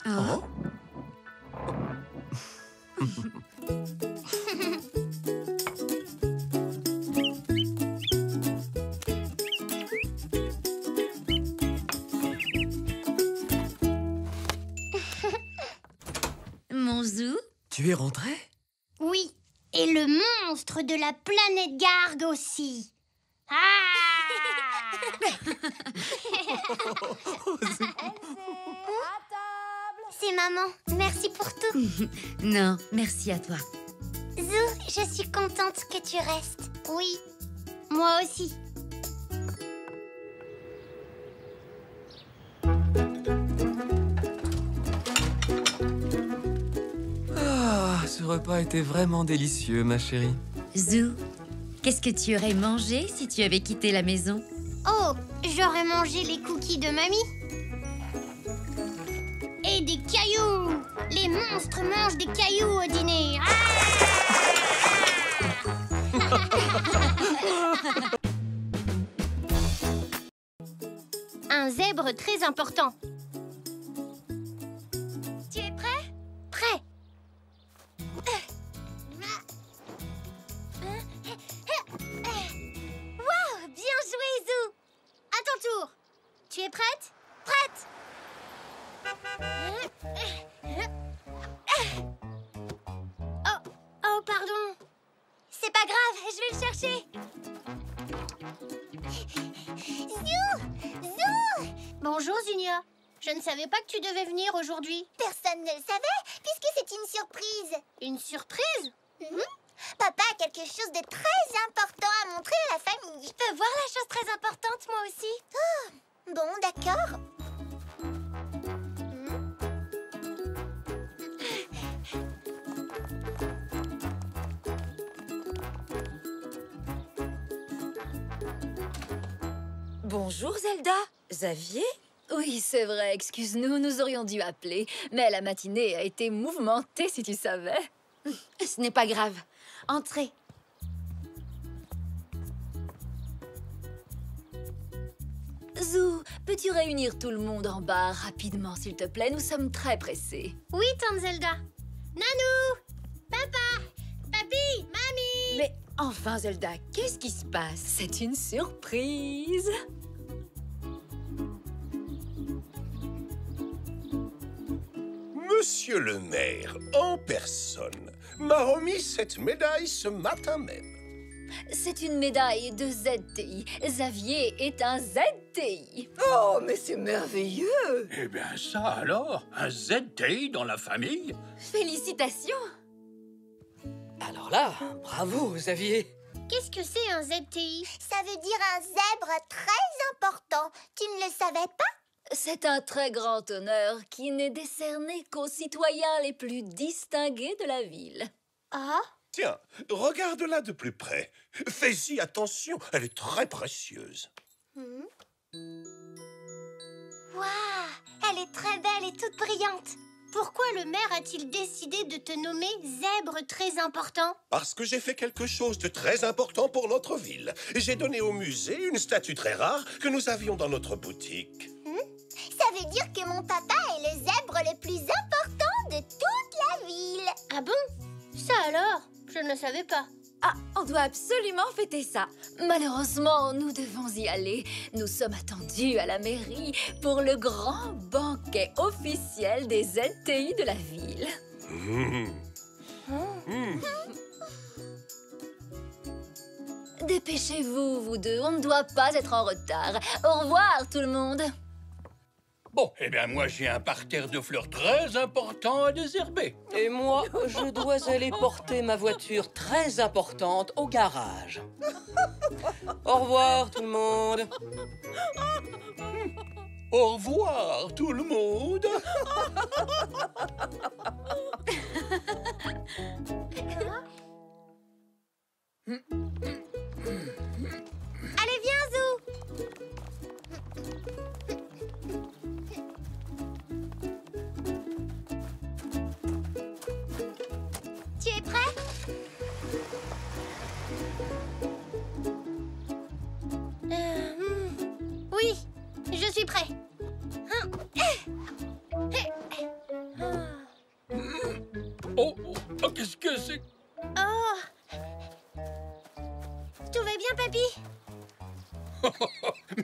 Oh. Mon Zou? Tu es rentré? Oui, et le monstre de la planète Garg aussi. C'est maman. Merci pour tout. Non, merci à toi. Zou, je suis contente que tu restes. Oui, moi aussi. Ah, ce repas était vraiment délicieux, ma chérie. Zou, qu'est-ce que tu aurais mangé si tu avais quitté la maison? Oh, j'aurais mangé les cookies de mamie. Et des cailloux. Les monstres mangent des cailloux au dîner. Un zèbre très important. Tu es prêt? Prêt. prête? Prête. Oh, pardon. C'est pas grave, je vais le chercher. Zou! Bonjour, Zinia. Je ne savais pas que tu devais venir aujourd'hui. Personne ne le savait, puisque c'est une surprise. Une surprise? Papa a quelque chose de très important à montrer à la famille. Je peux voir la chose très importante, moi aussi. Bon, d'accord. Bonjour Zelda. Xavier? Oui, c'est vrai, excuse-nous, nous aurions dû appeler. Mais la matinée a été mouvementée, si tu savais. Ce n'est pas grave. Entrez. Zou, peux-tu réunir tout le monde en bas rapidement, s'il te plaît? Nous sommes très pressés. Oui, tante Zelda. Nanou! Papa! Papi! Mamie! Mais enfin, Zelda, qu'est-ce qui se passe? C'est une surprise. Monsieur le maire, en personne, m'a remis cette médaille ce matin même. C'est une médaille de ZTI. Xavier est un ZTI. Oh, mais c'est merveilleux! Eh bien ça alors, un ZTI dans la famille? Félicitations! Alors là, bravo, Xavier. Qu'est-ce que c'est un ZTI? Ça veut dire un zèbre très important. Tu ne le savais pas? C'est un très grand honneur qui n'est décerné qu'aux citoyens les plus distingués de la ville. Ah? Tiens, regarde-la de plus près. Fais-y attention, elle est très précieuse. Waouh, elle est très belle et toute brillante. Pourquoi le maire a-t-il décidé de te nommer zèbre très important? Parce que j'ai fait quelque chose de très important pour notre ville. J'ai donné au musée une statue très rare que nous avions dans notre boutique. Ça veut dire que mon papa est le zèbre le plus important de toute la ville. Ah bon? Ça alors? Je ne le savais pas. Ah, on doit absolument fêter ça. Malheureusement, nous devons y aller. Nous sommes attendus à la mairie pour le grand banquet officiel des ZTI de la ville. Dépêchez-vous, vous deux, on ne doit pas être en retard. Au revoir, tout le monde. Bon, eh bien moi j'ai un parterre de fleurs très important à désherber. Et moi, je dois aller porter ma voiture très importante au garage. Au revoir, tout le monde. Au revoir tout le monde. Allez, viens, Zou. Tu es prêt? Oui, je suis prêt. Oh, qu'est-ce que c'est? Oh! Tout va bien, papy?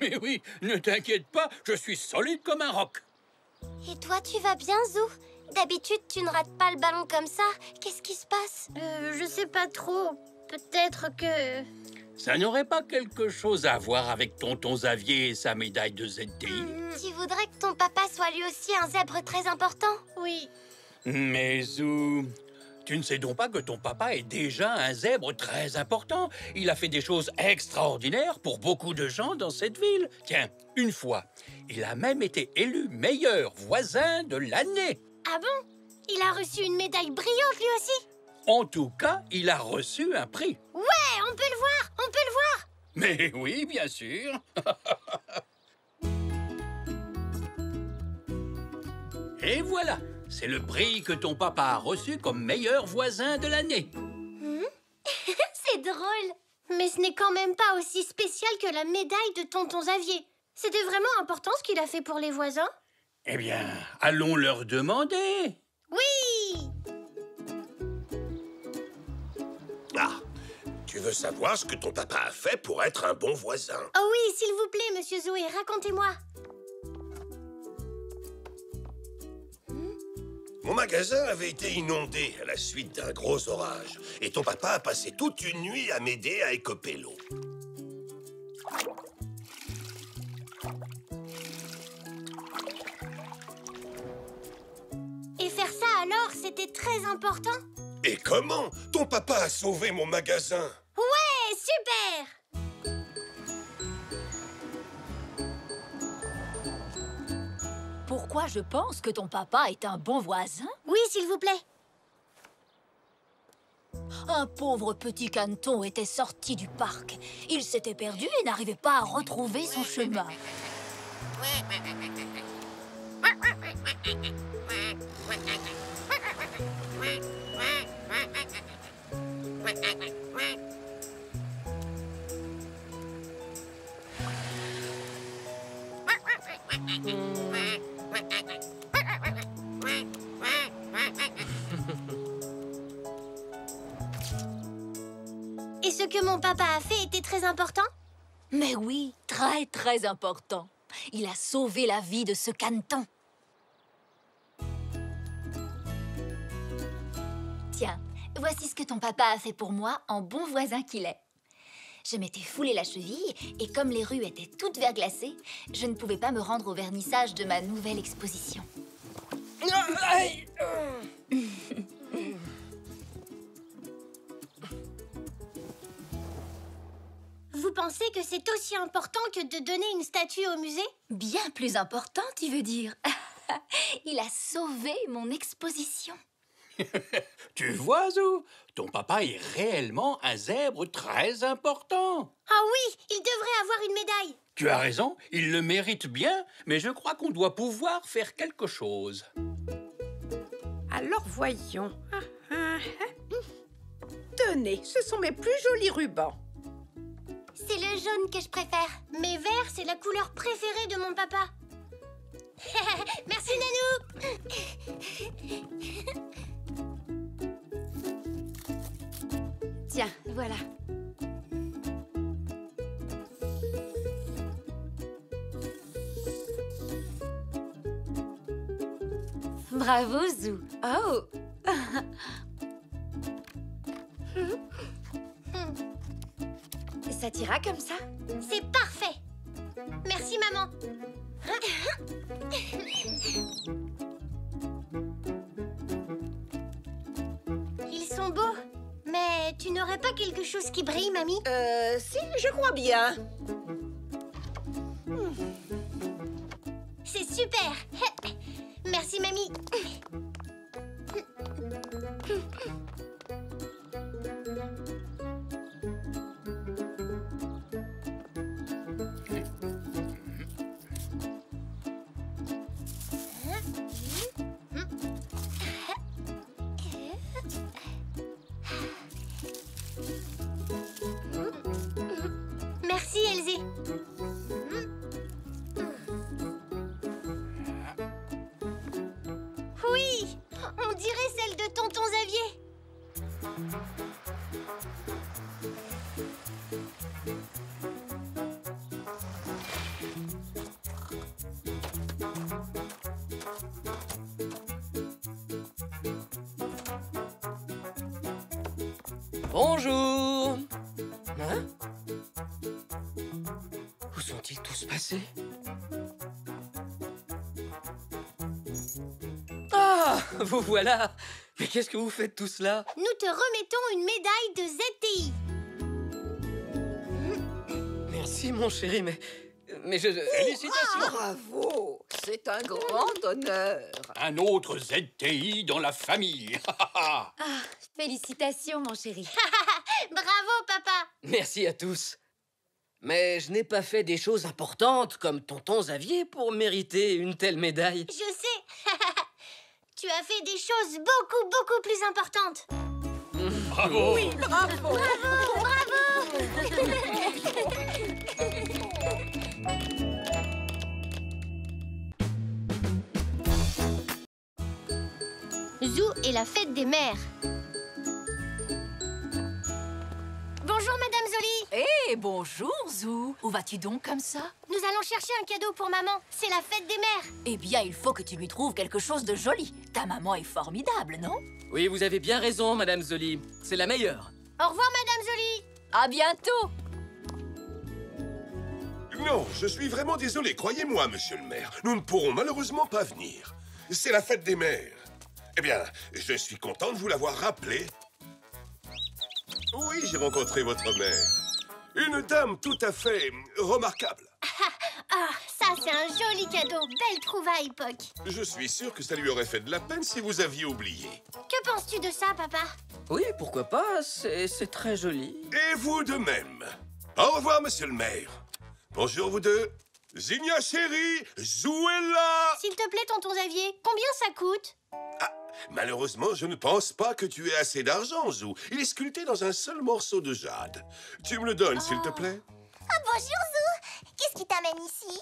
Mais oui, ne t'inquiète pas, je suis solide comme un roc. Et toi, tu vas bien, Zou? D'habitude, tu ne rates pas le ballon comme ça. Qu'est-ce qui se passe? Je sais pas trop. Peut-être que... Ça n'aurait pas quelque chose à voir avec tonton Xavier et sa médaille de ZTI? Tu voudrais que ton papa soit lui aussi un zèbre très important? Oui. Mais Zou, tu ne sais donc pas que ton papa est déjà un zèbre très important. Il a fait des choses extraordinaires pour beaucoup de gens dans cette ville. Tiens, une fois, il a même été élu meilleur voisin de l'année. Ah bon? Il a reçu une médaille brillante lui aussi? En tout cas, il a reçu un prix. Ouais, on peut le voir, on peut le voir. Mais oui, bien sûr. Et voilà, c'est le prix que ton papa a reçu comme meilleur voisin de l'année. C'est drôle. Mais ce n'est quand même pas aussi spécial que la médaille de tonton Xavier. C'était vraiment important ce qu'il a fait pour les voisins? Eh bien, allons leur demander. Oui! Ah, tu veux savoir ce que ton papa a fait pour être un bon voisin? Oh oui, s'il vous plaît, monsieur Zoé, racontez-moi. Mon magasin avait été inondé à la suite d'un gros orage. Et ton papa a passé toute une nuit à m'aider à écoper l'eau. Et faire ça alors, c'était très important? Et comment? Ton papa a sauvé mon magasin. Ouais, super! Pourquoi je pense que ton papa est un bon voisin? Oui, s'il vous plaît. Un pauvre petit caneton était sorti du parc. Il s'était perdu et n'arrivait pas à retrouver son chemin. Et ce que mon papa a fait était très important? Mais oui, très très important. Il a sauvé la vie de ce caneton. Tiens, voici ce que ton papa a fait pour moi en bon voisin qu'il est. Je m'étais foulé la cheville et comme les rues étaient toutes verglacées, je ne pouvais pas me rendre au vernissage de ma nouvelle exposition. Vous pensez que c'est aussi important que de donner une statue au musée? Bien plus important, tu veux dire? Il a sauvé mon exposition. Tu vois, Zou, ton papa est réellement un zèbre très important. Ah oui, il devrait avoir une médaille. Tu as raison, il le mérite bien, mais je crois qu'on doit pouvoir faire quelque chose. Alors voyons. Tenez, ce sont mes plus jolis rubans. C'est le jaune que je préfère. Mais vert, c'est la couleur préférée de mon papa. Merci, Nanou. Tiens, voilà. Bravo, Zou. Oh. Ça t'ira comme ça? C'est parfait. Merci, maman. Ils sont beaux. Mais tu n'aurais pas quelque chose qui brille, mamie? Si, je crois bien. C'est super. Merci, mamie. Merci, Elsie. Oui, on dirait celle de tonton Xavier. Bonjour. Hein? Où sont-ils tous passés? Ah, vous voilà. Mais qu'est-ce que vous faites tous là? Nous te remettons une médaille de ZTI. Merci, mon chéri, mais je... Félicitations! Bravo! C'est un grand honneur. Un autre ZTI dans la famille. Ah, félicitations, mon chéri. Bravo, papa. Merci à tous. Mais je n'ai pas fait des choses importantes comme tonton Xavier pour mériter une telle médaille. Je sais. Tu as fait des choses beaucoup plus importantes. Bravo! Oui, bravo! Zou et la fête des mères. Bonjour, Madame Zoli. Eh, bonjour, Zou. Où vas-tu donc comme ça? Nous allons chercher un cadeau pour maman. C'est la fête des mères. Eh bien, il faut que tu lui trouves quelque chose de joli. Ta maman est formidable, non? Oui, vous avez bien raison, Madame Zoli. C'est la meilleure. Au revoir, Madame Zoli. À bientôt. Non, je suis vraiment désolé, croyez-moi, monsieur le maire. Nous ne pourrons malheureusement pas venir. C'est la fête des mères. Eh bien, je suis content de vous l'avoir rappelé. Oui, j'ai rencontré votre mère. Une dame tout à fait remarquable. Ah, ça, c'est un joli cadeau. Belle trouvaille, Poc. Je suis sûr que ça lui aurait fait de la peine si vous aviez oublié. Que penses-tu de ça, papa? Oui, pourquoi pas, c'est très joli. Et vous de même. Au revoir, monsieur le maire. Bonjour, vous deux. Zinnia chérie, Zouella. S'il te plaît, tonton Xavier, combien ça coûte? Ah, malheureusement, je ne pense pas que tu aies assez d'argent, Zou. Il est sculpté dans un seul morceau de jade. Tu me le donnes, s'il te plaît? Oh, bonjour, Zou. Qu'est-ce qui t'amène ici?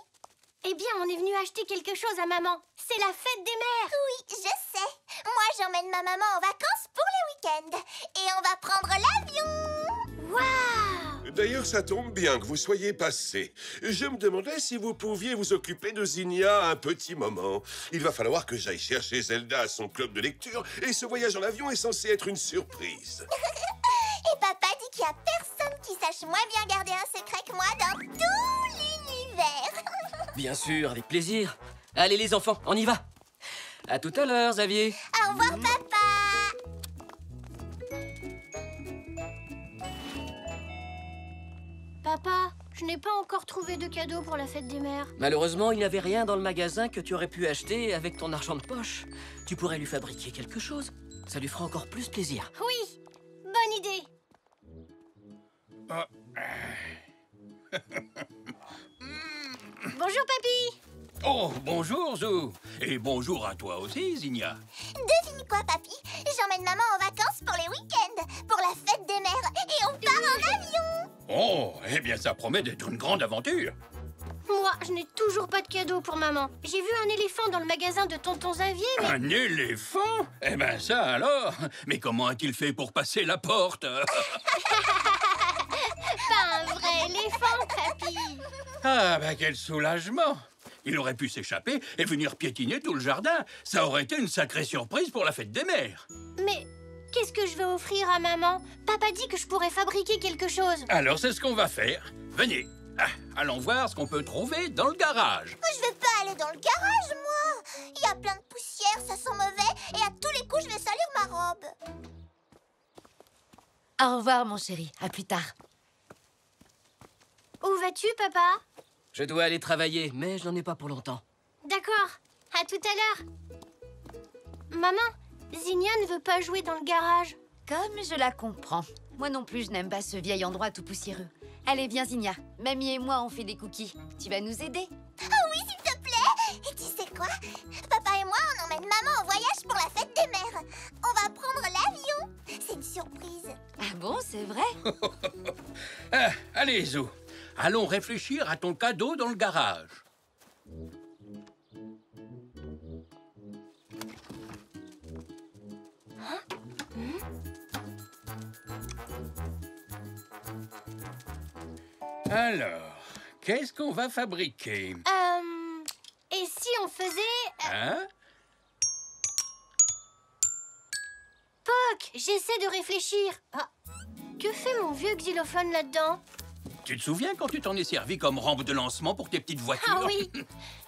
Eh bien, on est venu acheter quelque chose à maman. C'est la fête des mères. Oui, je sais. Moi, j'emmène ma maman en vacances pour le week-end. Et on va prendre l'avion. Waouh! D'ailleurs, ça tombe bien que vous soyez passé. Je me demandais si vous pouviez vous occuper de Zinnia un petit moment. Il va falloir que j'aille chercher Zelda à son club de lecture et ce voyage en avion est censé être une surprise. Et papa dit qu'il n'y a personne qui sache moins bien garder un secret que moi dans tout l'univers. Bien sûr, avec plaisir. Allez les enfants, on y va. À tout à l'heure, Xavier. Au revoir, papa. Papa, je n'ai pas encore trouvé de cadeau pour la fête des mères. Malheureusement, il n'y avait rien dans le magasin que tu aurais pu acheter avec ton argent de poche. Tu pourrais lui fabriquer quelque chose. Ça lui fera encore plus plaisir. Oui, bonne idée. Bonjour, papy. Oh, bonjour, Zou. Et bonjour à toi aussi, Zinnia. Devine quoi, papy? J'emmène maman en vacances pour les week-ends, pour la fête des mères, et on part en avion. Oh, eh bien, ça promet d'être une grande aventure. Moi, je n'ai toujours pas de cadeau pour maman. J'ai vu un éléphant dans le magasin de tonton Xavier, mais... Un éléphant? Eh ben ça alors. Mais comment a-t-il fait pour passer la porte? Pas un vrai éléphant, papy. Ah, ben quel soulagement. Il aurait pu s'échapper et venir piétiner tout le jardin. Ça aurait été une sacrée surprise pour la fête des mères. Mais qu'est-ce que je vais offrir à maman? Papa dit que je pourrais fabriquer quelque chose. Alors c'est ce qu'on va faire. Venez. Ah, allons voir ce qu'on peut trouver dans le garage. Je vais pas aller dans le garage, moi. Il y a plein de poussière, ça sent mauvais, et à tous les coups, je vais salir ma robe. Au revoir, mon chéri. À plus tard. Où vas-tu, papa? Je dois aller travailler, mais je n'en ai pas pour longtemps. D'accord. À tout à l'heure. Maman, Zinnia ne veut pas jouer dans le garage. Comme je la comprends. Moi non plus, je n'aime pas ce vieil endroit tout poussiéreux. Allez, viens, Zinnia. Mamie et moi, on fait des cookies. Tu vas nous aider? Oh oui, s'il te plaît. Et tu sais quoi? Papa et moi, on emmène maman en voyage pour la fête des mères. On va prendre l'avion. C'est une surprise. Ah bon, c'est vrai? Ah, allez, Zou. Allons réfléchir à ton cadeau dans le garage. Alors, qu'est-ce qu'on va fabriquer? Et si on faisait... Hein? Poc, j'essaie de réfléchir. Ah, que fait mon vieux xylophone là-dedans? Tu te souviens quand tu t'en es servi comme rampe de lancement pour tes petites voitures? Ah oui,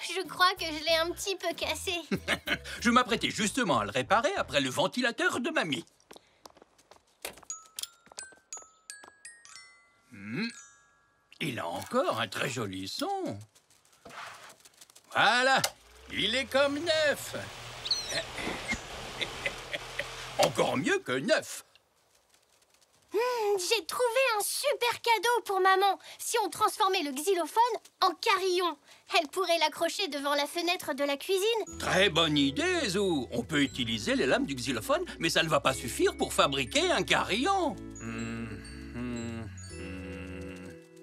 je crois que je l'ai un petit peu cassé. Je m'apprêtais justement à le réparer après le ventilateur de mamie. Il a encore un très joli son. Voilà, il est comme neuf. Encore mieux que neuf. J'ai trouvé un super cadeau pour maman. Si on transformait le xylophone en carillon, elle pourrait l'accrocher devant la fenêtre de la cuisine. Très bonne idée, Zou. On peut utiliser les lames du xylophone, mais ça ne va pas suffire pour fabriquer un carillon.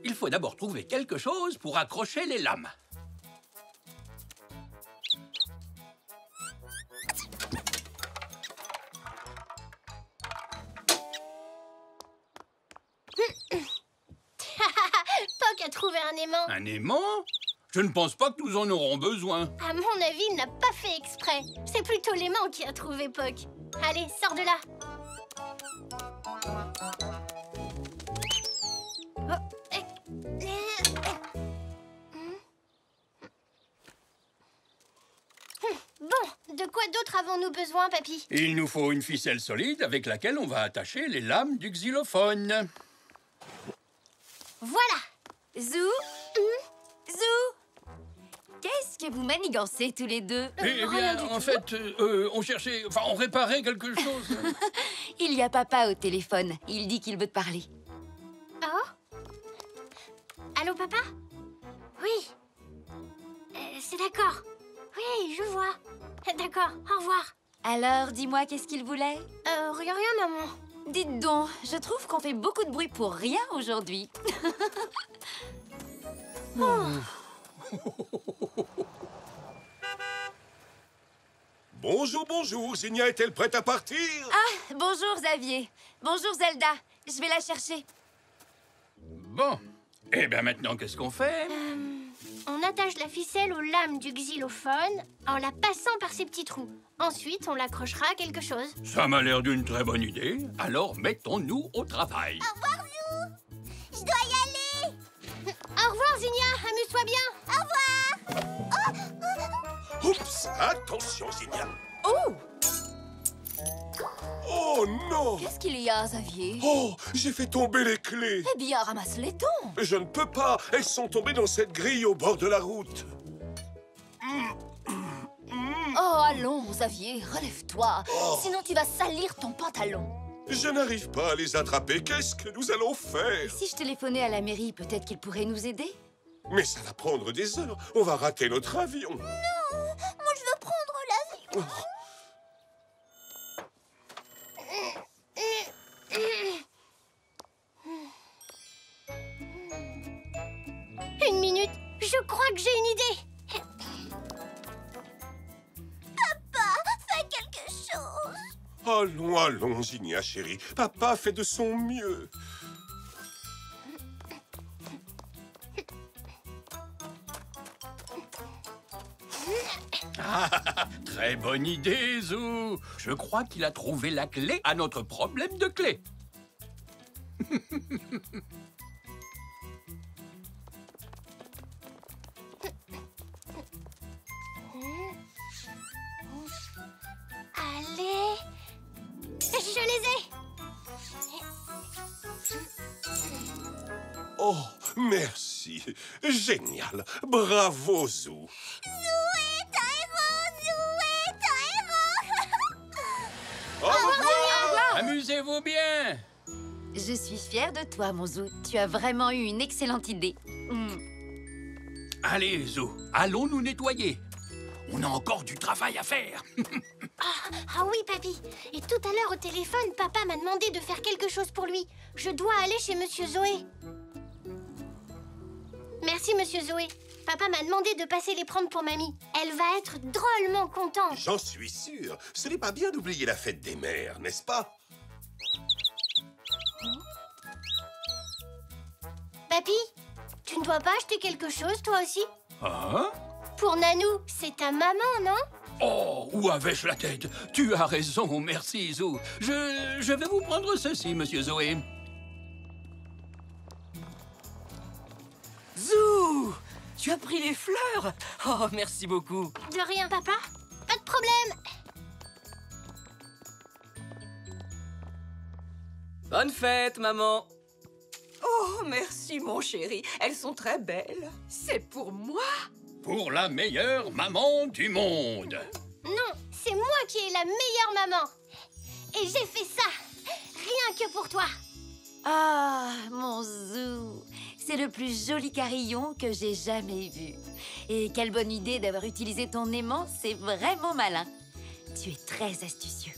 Il faut d'abord trouver quelque chose pour accrocher les lames. un aimant. Un aimant? Je ne pense pas que nous en aurons besoin. À mon avis, il n'a pas fait exprès. C'est plutôt l'aimant qui a trouvé Puck. Allez, sors de là. Bon, de quoi d'autre avons-nous besoin, papy? Il nous faut une ficelle solide avec laquelle on va attacher les lames du xylophone. Voilà. Zou Zou, qu'est-ce que vous manigancez tous les deux? Eh bien, en fait, on cherchait... Enfin, on réparait quelque chose. Il y a papa au téléphone. Il dit qu'il veut te parler. Oh? Allô, papa? Oui. C'est d'accord. Oui, je vois. D'accord, au revoir. Alors, dis-moi, qu'est-ce qu'il voulait? Rien, maman. Dites donc, je trouve qu'on fait beaucoup de bruit pour rien aujourd'hui. Bonjour, bonjour. Zinnia est-elle prête à partir? Ah, bonjour Xavier. Bonjour Zelda. Je vais la chercher. Bon. Eh bien, maintenant, qu'est-ce qu'on fait? On attache la ficelle aux lames du xylophone en la passant par ces petits trous. Ensuite, on l'accrochera à quelque chose. Ça m'a l'air d'une très bonne idée. Alors, mettons-nous au travail. Au revoir, Zou. Je dois y aller. Au revoir, Zinnia. Amuse-toi bien. Au revoir. Oups, attention, Zinnia. Oh! Oh non! Qu'est-ce qu'il y a, Xavier? Oh, j'ai fait tomber les clés. Eh bien, ramasse les tons. Je ne peux pas. Elles sont tombées dans cette grille au bord de la route. Oh, allons, Xavier, relève-toi. Sinon, tu vas salir ton pantalon. Je n'arrive pas à les attraper. Qu'est-ce que nous allons faire? Si je téléphonais à la mairie, peut-être qu'ils pourraient nous aider? Mais ça va prendre des heures. On va rater notre avion. Non, moi je veux prendre l'avion. Une minute. Je crois que j'ai une idée. Papa, fais quelque chose. Allons, allons, Zinnia, chérie. Papa fait de son mieux. Ah, très bonne idée, Zou. Je crois qu'il a trouvé la clé à notre problème de clé. Allez. Je les ai. Oh, merci. Génial. Bravo, Zou. Au revoir. Amusez-vous bien. Je suis fière de toi, mon Zou. Tu as vraiment eu une excellente idée. Allez, Zou, allons nous nettoyer. On a encore du travail à faire. Ah oui, papy. Et tout à l'heure au téléphone, papa m'a demandé de faire quelque chose pour lui. Je dois aller chez Monsieur Zoé. Merci, Monsieur Zoé. Papa m'a demandé de passer les prendre pour mamie. Elle va être drôlement contente. J'en suis sûr. Ce n'est pas bien d'oublier la fête des mères, n'est-ce pas? Papy, tu ne dois pas acheter quelque chose, toi aussi? Hein? Pour Nanou, c'est ta maman, non? Oh, où avais-je la tête? Tu as raison, merci, Zou. Je vais vous prendre ceci, Monsieur Zoé. Zou! Tu as pris les fleurs? Oh, merci beaucoup. De rien, papa. Pas de problème. Bonne fête, maman. Oh, merci, mon chéri. Elles sont très belles. C'est pour moi? Pour la meilleure maman du monde. Non, c'est moi qui ai la meilleure maman. Et j'ai fait ça, rien que pour toi. Ah, mon Zou. C'est le plus joli carillon que j'ai jamais vu. Et quelle bonne idée d'avoir utilisé ton aimant, c'est vraiment malin. Tu es très astucieux.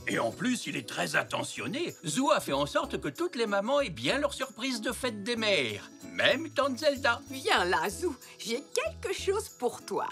Et en plus, il est très attentionné. Zou a fait en sorte que toutes les mamans aient bien leur surprise de fête des mères. Même tante Zelda. Viens là, Zou. J'ai quelque chose pour toi.